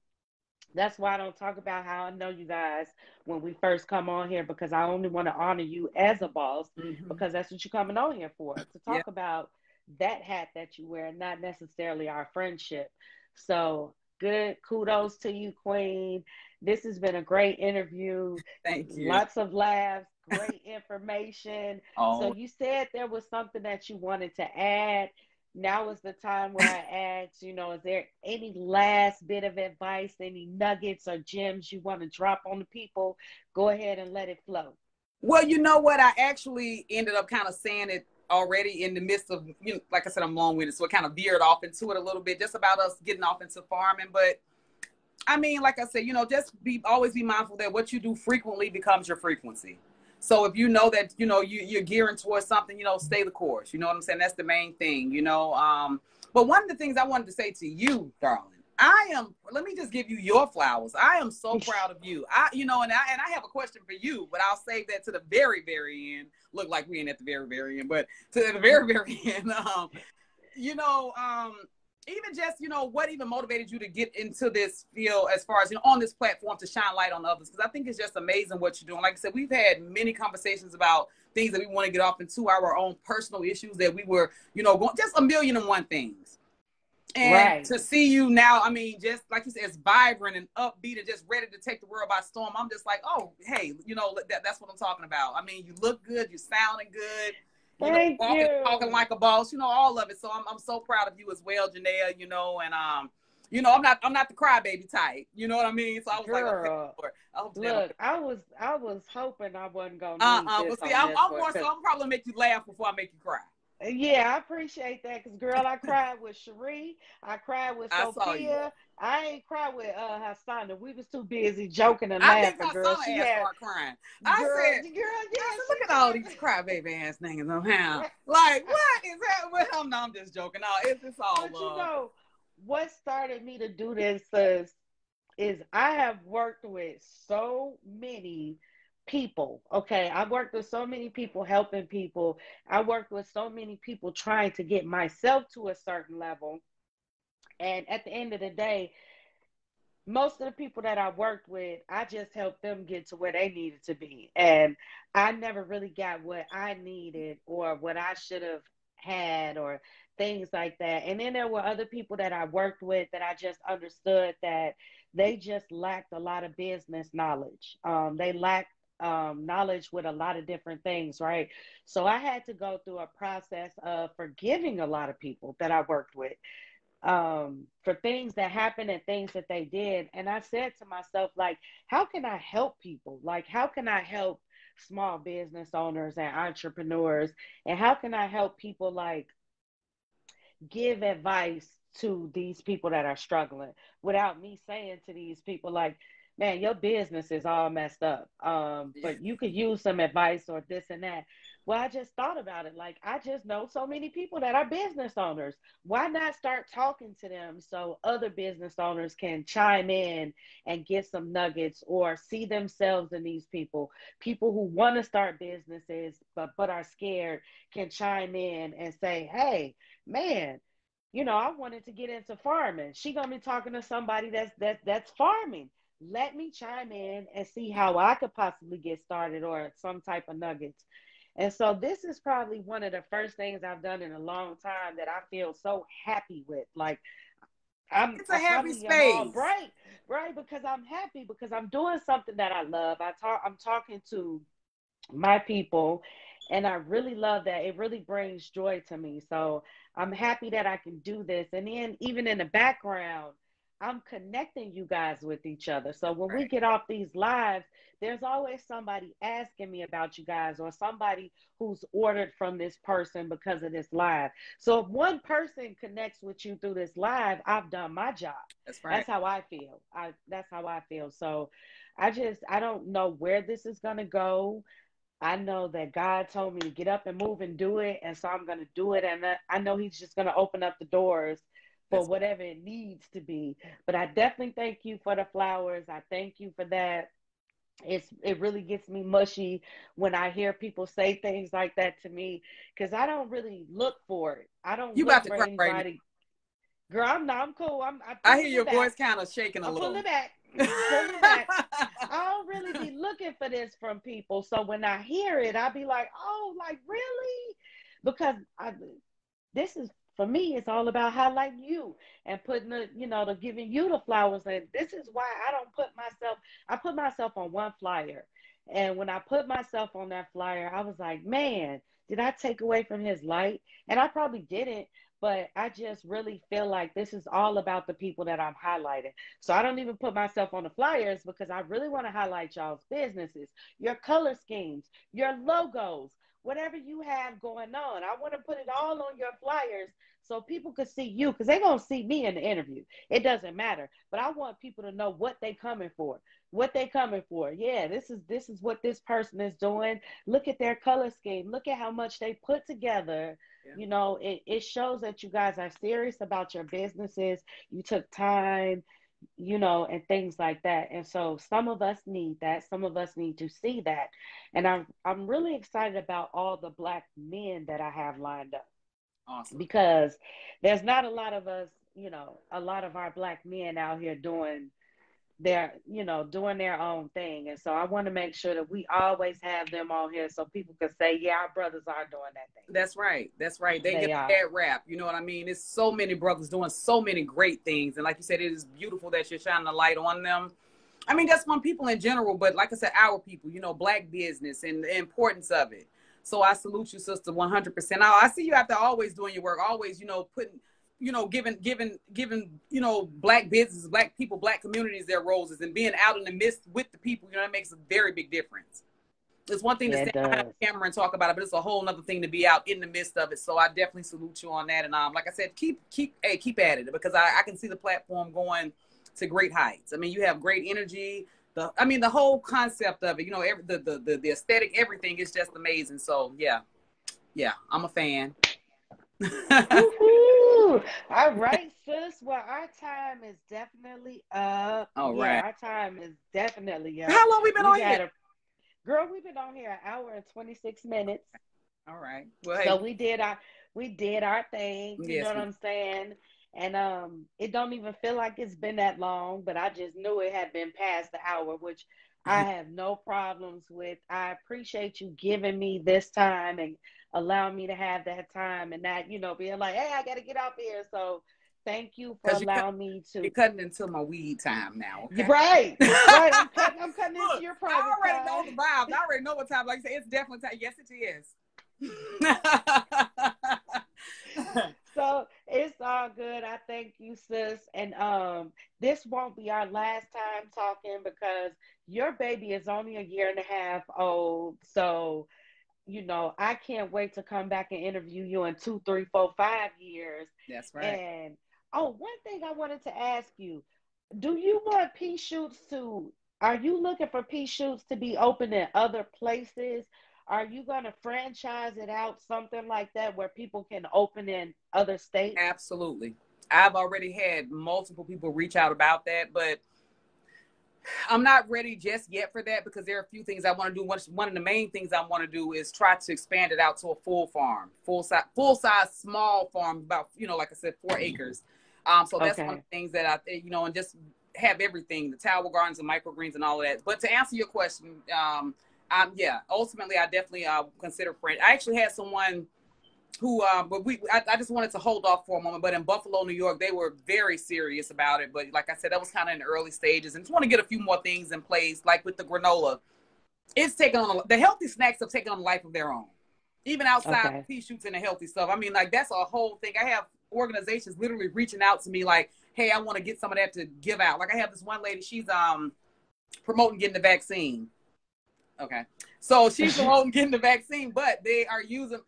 that's why I don't talk about how I know you guys when we first come on here because I only want to honor you as a boss Mm-hmm. because that's what you're coming on here for, to Yeah. talk about that hat that you wear, not necessarily our friendship. So good kudos to you, Queen. This has been a great interview. Thank you. Lots of laughs, great information. So Oh, you said there was something that you wanted to add. Now is the time where I ask, is there any last bit of advice, any nuggets or gems you want to drop on the people? Go ahead and let it flow. well, you know what? I actually ended up kind of saying it already in the midst of, like I said, I'm long-winded, so it kind of veered off into it a little bit, just about us getting off into farming. But I mean, like I said, just always be mindful that what you do frequently becomes your frequency. So if you know that, you're gearing towards something, stay the course. You know what I'm saying? That's the main thing. But one of the things I wanted to say to you, darling, let me just give you your flowers. I am so proud of you. And I have a question for you, but I'll save that to the very, very end. Look like we ain't at the very, very end, but to the very, very end. You know, even just, what even motivated you to get into this field as far as, on this platform to shine light on others? Because I think it's just amazing what you're doing. Like I said, we've had many conversations about things that we want to get off into, our own personal issues that we were, going just a million and one things. And Right. to see you now, I mean, just like you said, it's vibrant and upbeat and just ready to take the world by storm. I'm just like, oh, hey, that's what I'm talking about. I mean, you look good, you're sounding good. Thank Talking you. like a boss, all of it. So I'm so proud of you as well, Janeah, and I'm not the crybaby type. You know what I mean? So I was like, okay, Girl, Lord, I hope that don't. look, I was hoping I wasn't gonna need this But see, on I'm, this I'm one more so because I'm probably make you laugh before I make you cry. yeah, I appreciate that because girl, I cried with Cherie, I cried with I saw you. Sophia, I ain't cried with Hassana. We was too busy joking and I think laughing, I girl. saw my She ass had start crying. girl, I yeah, said, she look at all these crybaby ass niggas around. Like, what is that? Well, no, I'm just joking. No, it's all but love. what started me to do this is I have worked with so many people. Okay, I've worked with so many people helping people. I worked with so many people trying to get myself to a certain level. And at the end of the day, most of the people that I worked with, I just helped them get to where they needed to be. And I never really got what I needed or what I should have had or things like that. And then there were other people that I worked with that I just understood that they just lacked a lot of business knowledge. They lacked knowledge with a lot of different things, right? So I had to go through a process of forgiving a lot of people that I worked with for things that happened and things that they did. And I said to myself, like, how can I help people? Like, how can I help small business owners and entrepreneurs? And how can I help people like give advice to these people that are struggling without me saying to these people like, man, your business is all messed up, but you could use some advice or this and that. Well, I just thought about it, like I just know so many people that are business owners. Why not start talking to them so other business owners can chime in and get some nuggets or see themselves in these people? People who want to start businesses but are scared can chime in and say, hey, man, I wanted to get into farming. She gonna be talking to somebody that's farming. Let me chime in and see how I could possibly get started or some type of nuggets. And so this is probably one of the first things I've done in a long time that I feel so happy with. Like It's a I happy probably am all space. bright, right? Because I'm happy because I'm doing something that I love. I'm talking to my people, and I really love that. It really brings joy to me. So I'm happy that I can do this. And then even in the background, I'm connecting you guys with each other. So when we Right. get off these lives, there's always somebody asking me about you guys or somebody who's ordered from this person because of this live. So if one person connects with you through this live, I've done my job. That's right. That's how I feel. That's how I feel. So I don't know where this is going to go. I know that God told me to get up and move and do it. And so I'm going to do it. And I know He's just going to open up the doors for That's whatever it needs to be. But I definitely thank you for the flowers. I thank you for that. It really gets me mushy when I hear people say things like that to me because I don't really look for it. I don't you look about to for cry right now. anybody. Girl, I'm not. I'm cool. I'm I hear pulling it your back. voice kind of shaking a I'm pulling little. it back. I'm pulling it back. I don't really be looking for this from people. So when I hear it, I be like, oh, like really? Because this is for me, it's all about highlighting you and putting the giving you the flowers. And this is why I put myself on one flyer. And when I put myself on that flyer, I was like, man, did I take away from his light? And I probably didn't, but I just really feel like this is all about the people that I'm highlighting. So I don't even put myself on the flyers because I really want to highlight y'all's businesses, your color schemes, your logos, whatever you have going on. I want to put it all on your flyers so people could see you because they're going to see me in the interview. It doesn't matter. But I want people to know what they coming for. What they coming for. Yeah, this is what this person is doing. Look at their color scheme. Look at how much they put together. Yeah. It shows that you guys are serious about your businesses. You took time, and things like that. And so some of us need that. Some of us need to see that. And I'm really excited about all the Black men that I have lined up Awesome. because there's not a lot of us, a lot of our Black men out here doing their own thing. And so I want to make sure that we always have them on here so people can say, yeah, our brothers are doing that thing. That's right. That's right. They get They a are. bad rap. You know what I mean? It's so many brothers doing so many great things. And like you said, it is beautiful that you're shining the light on them. I mean, that's on people in general, but like I said, our people, Black business and the importance of it. So I salute you, sister, 100%. I see you after always doing your work, always, putting, giving, Black businesses, Black people, Black communities their roses and being out in the midst with the people, that makes a very big difference. It's one thing to Yeah, stand it behind does. the camera and talk about it, but it's a whole other thing to be out in the midst of it. So I definitely salute you on that. And like I said, keep at it because I can see the platform going to great heights. I mean, you have great energy. The whole concept of it, the aesthetic, everything is just amazing. So yeah, I'm a fan. Woohoo! All right, sis. Well, our time is definitely up. All Yeah, right. our time is definitely up. How long we been We've on here? had a girl, we've been on here an hour and 26 minutes. All right. Well, So hey, we did our thing, you know yes, what we I'm saying? And it don't even feel like it's been that long, but I just knew it had been past the hour, which I have no problems with. I appreciate you giving me this time and allowing me to have that time and not, being like, hey, I gotta get out here. So thank you for because allowing me you're to. cutting into my weed time now, You're okay? right, Look, right. I'm cutting into your I private already know time. the vibes. I already know what time. Like I said, it's definitely time. Yes, it is. So it's all good. I thank you, sis. And this won't be our last time talking because your baby is only a year and a half old. So, I can't wait to come back and interview you in 2, 3, 4, 5 years. That's right. And one thing I wanted to ask you, do you want pea shoots to are you looking for pea shoots to be open in other places? Are you going to franchise it out, something like that, where people can open in other states? Absolutely. I've already had multiple people reach out about that, but I'm not ready just yet for that because there are a few things I want to do. One of the main things I want to do is try to expand it out to a full farm, full size, small farm, about, like I said, 4 acres. So that's one of Okay. the things that and just have everything, the tower gardens and microgreens and all of that. But to answer your question, yeah, ultimately I definitely consider friend. I actually had someone who but I just wanted to hold off for a moment, but in Buffalo, New York, they were very serious about it. But like I said, that was kind of in the early stages, and just want to get a few more things in place, like with the granola. It's taken on the healthy snacks have taken on a life of their own, even outside Okay. pea shoots and the healthy stuff. I mean, like, that's a whole thing. I have organizations literally reaching out to me like, hey, I want to get some of that to give out. Like, I have this one lady, she's promoting getting the vaccine. Okay. So she's promoting getting the vaccine, but they are using,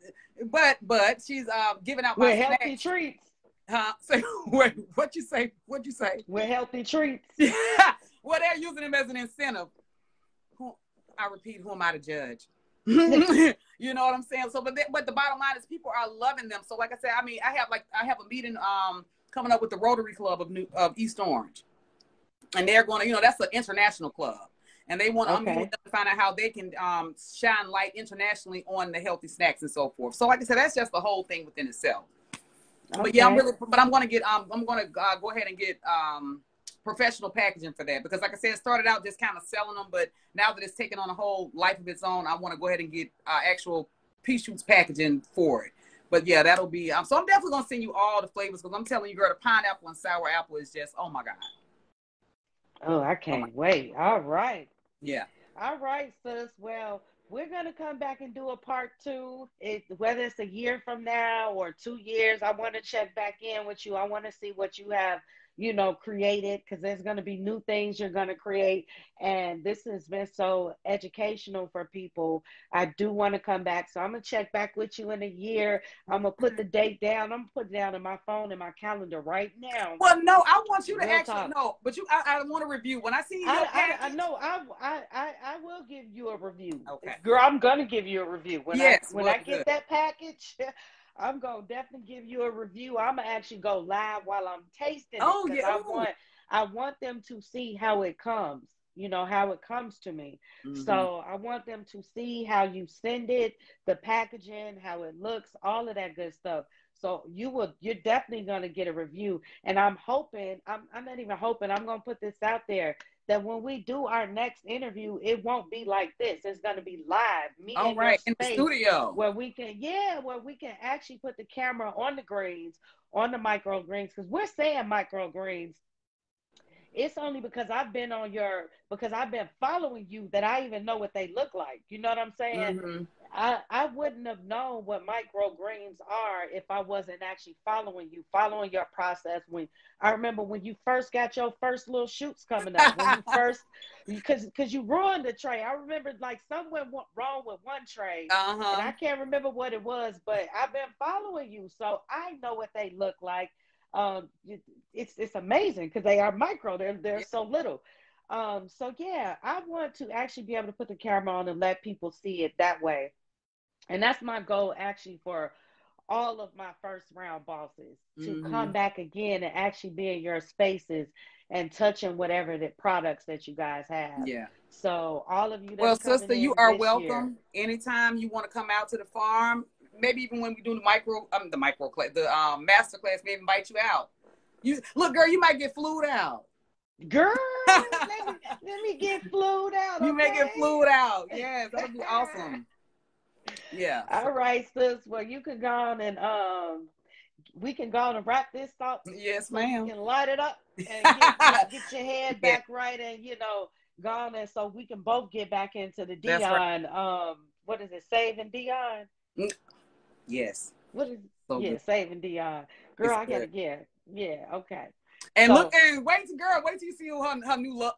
but she's giving out my With healthy snacks. treats. Huh? So, wait, what you say? What you say? With healthy treats. Well, they're using them as an incentive. I repeat, who am I to judge? You know what I'm saying? So, but the bottom line is people are loving them. So, like I said, I mean, I have a meeting coming up with the Rotary Club of East Orange, and they're going to, that's an international club. And they want to, I'm meeting with Okay. them to find out how they can shine light internationally on the healthy snacks and so forth. So, like I said, that's just the whole thing within itself. But yeah, Okay. I'm going to get, I'm going to go ahead and get professional packaging for that because, like I said, it started out just kind of selling them, but now that it's taken on a whole life of its own, I want to go ahead and get actual pea shoots packaging for it. But yeah, that'll be. So I'm definitely going to send you all the flavors because I'm telling you, girl, the pineapple and sour apple is just, oh my god. Oh, I Oh my. can't wait. All right. Yeah. All right, sis. Well, we're gonna come back and do a part two. Whether it's a year from now or 2 years, I want to check back in with you. I want to see what you have, created because there's gonna be new things you're gonna create, and this has been so educational for people. I do want to come back, so I'm gonna check back with you in a year. I'm gonna put the date down. I'm gonna put it down in my phone and my calendar right now. Well, no, I want you to Real actually talk. no, but I want to review when I see your I package. know I will give you a review, Okay. girl. I'm gonna give you a review when I Yes. when Well, I get good. that package. I'm gonna definitely give you a review. I'm gonna actually go live while I'm tasting it Oh because yeah. Ooh. I want them to see how it comes. How it comes to me. Mm-hmm. So I want them to see how you send it, the packaging, how it looks, all of that good stuff. So you're definitely gonna get a review. And I'm hoping, I'm not even hoping, I'm going to put this out there that when we do our next interview, it won't be like this. It's going to be live, me All in your right. In the space studio. where we can actually put the camera on the greens, on the microgreens, because we're saying microgreens. It's only because I've been following you that I even know what they look like. You know what I'm saying? Mm-hmm. I wouldn't have known what microgreens are if I wasn't actually following you, following your process. When I remember when you first got your first little shoots coming up, when you first because you ruined the tray. I remember like something went wrong with one tray, and Uh-huh. I can't remember what it was, but I've been following you, so I know what they look like. Um, it's amazing because they are micro. They're Yeah. so little. So yeah, I want to actually be able to put the camera on and let people see it that way. And that's my goal actually for all of my first round bosses to Mm-hmm. come back again and actually be in your spaces and touching whatever the products that you guys have. Yeah. So all of you Well, that's coming sister, you in are this year, welcome. Anytime you want to come out to the farm, maybe even when we do the micro class, the master class, maybe invite you out. You look, girl, you might get flued out. girl, let me get flued out, You may get okay? flued out. Yes, that'll be awesome. Yeah. So All right, sis. Well, you can go on and we can go on and wrap this up yes, so you ma'am. can light it up and get your head Yeah, back right and go on and so we can both get back into the that's right. Dion. What is it? Saving Dion. Mm, yes. What is So good. Yeah, Saving Dion. Girl, It's I good. gotta get yeah. Okay. And look, So and wait till you see who her new love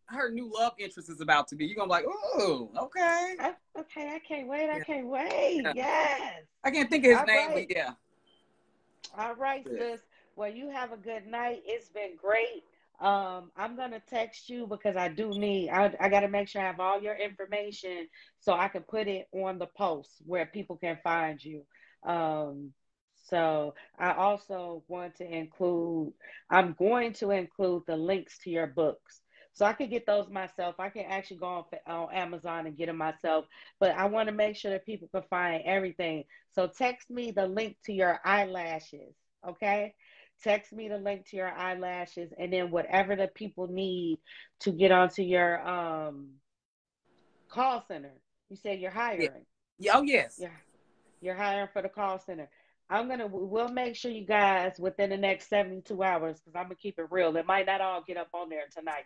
her new love interest is about to be. You're gonna be like, oh, okay. okay, I can't wait. I Yeah, can't wait. yeah. Yes. I can't think of his All name, but right. yeah. All right, Good. sis. Well, you have a good night. It's been great. I'm gonna text you because I gotta make sure I have all your information so I can put it on the post where people can find you. Um, so I also want to include, I'm going to include the links to your books. So I could get those myself. I can actually go on Amazon and get them myself, but I want to make sure that people can find everything. So text me the link to your eyelashes, okay? Text me the link to your eyelashes and then whatever the people need to get onto your call center. You say you're Yeah. hiring. Yeah. Oh yes. You're you're hiring for the call center. We'll make sure you guys within the next 72 hours, because I'm gonna keep it real. It might not all get up on there tonight.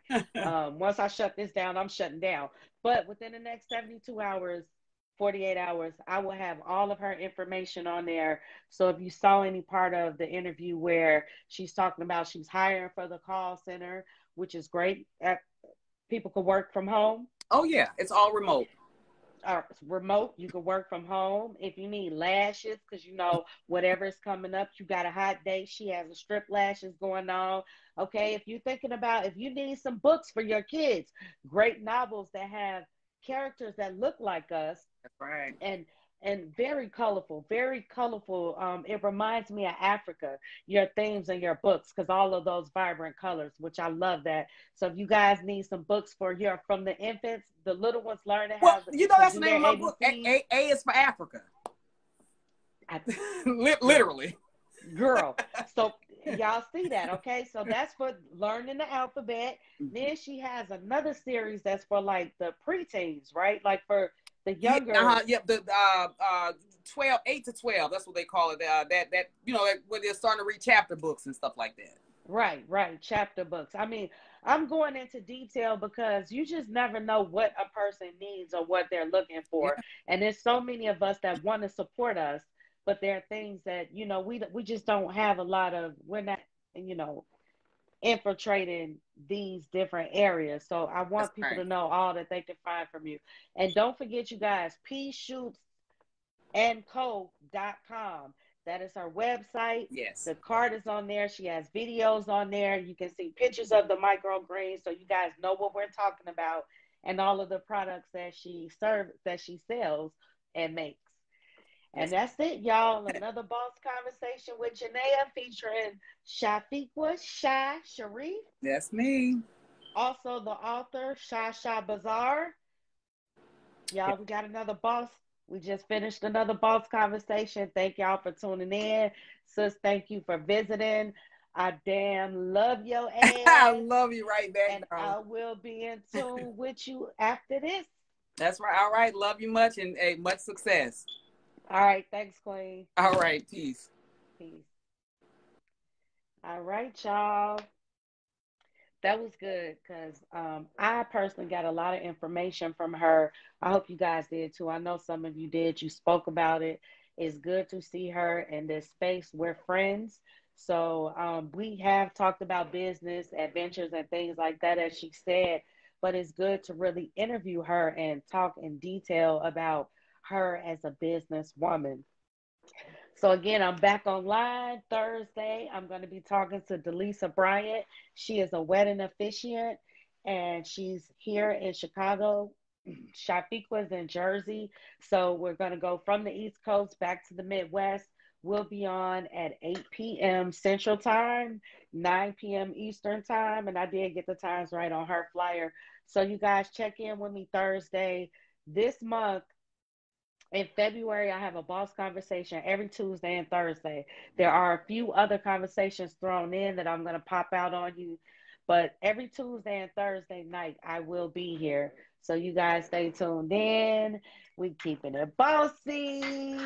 Once I shut this down, I'm shutting down. But within the next 72 hours, 48 hours, I will have all of her information on there. So if you saw any part of the interview where she's talking about she's hiring for the call center, which is great, people can work from home Oh yeah. It's all remote. or remote. You can work from home. If you need lashes, because whatever is coming up, you got a hot date. She has a strip lashes going on. Okay, if you're thinking about if you need some books for your kids, great novels that have characters that look like us That's right. and very colorful, very colorful. It reminds me of Africa, your themes and your books, because all of those vibrant colors, which I love that. So if you guys need some books for your from the infants, the little ones learning Well, how you know to that's the do name their of my book. ABCs. A is for Africa. I, girl, Literally. girl. So y'all see that, okay? So that's for learning the alphabet. Mhm. Then she has another series that's for like the preteens, right? Like for the Yeah, younger. yep. The 12, 8 to 12. That's what they call it. That when they're starting to read chapter books and stuff like that. Right, right. Chapter books. I mean, I'm going into detail because you just never know what a person needs or what they're looking Yeah, for. And there's so many of us that want to support us, but there are things that, we just don't have a lot of, we're not, you know, infiltrating these different areas. So I that's want people right. to know all that they can find from you. And don't forget, you guys, andco.com. That is her website. Yes, The card is on there. She has videos on there. You can see pictures of the microgreens so you guys know what we're talking about and all of the products that she sells and makes. And yes, that's it, y'all. Another boss conversation with Janeah featuring Shafiqah Sharif, that's me. also the author Shah Bazaar. Y'all, we got another boss. We just finished another boss conversation. Thank y'all for tuning in. Sis, thank you for visiting. I damn love your I ass. love you right back, And darling. I will be in tune with you after this. That's right. All right. Love you much and much success. All right. Thanks, Queen. All right. Peace. Peace. All right, y'all. That was good because I personally got a lot of information from her. I hope you guys did too. I know some of you did. You spoke about it. It's good to see her in this space. We're friends. So we have talked about business, adventures, and things like that, as she said. But it's good to really interview her and talk in detail about her as a businesswoman. So again, I'm back online Thursday. I'm going to be talking to Delisa Bryant. She is a wedding officiant and she's here in Chicago. Shafiqa's in Jersey. So we're going to go from the East Coast back to the Midwest. will be on at 8 p.m. Central Time, 9 p.m. Eastern Time. And I did get the times right on her flyer. So you guys check in with me Thursday. This month, in February, I have a boss conversation every Tuesday and Thursday. There are a few other conversations thrown in that I'm going to pop out on you. But every Tuesday and Thursday night, I will be here. So you guys stay tuned in. We keeping it bossy.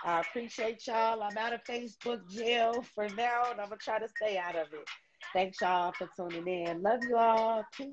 I appreciate y'all. I'm out of Facebook jail for now, and I'm going to try to stay out of it. Thanks, y'all, for tuning in. Love you all. Peace.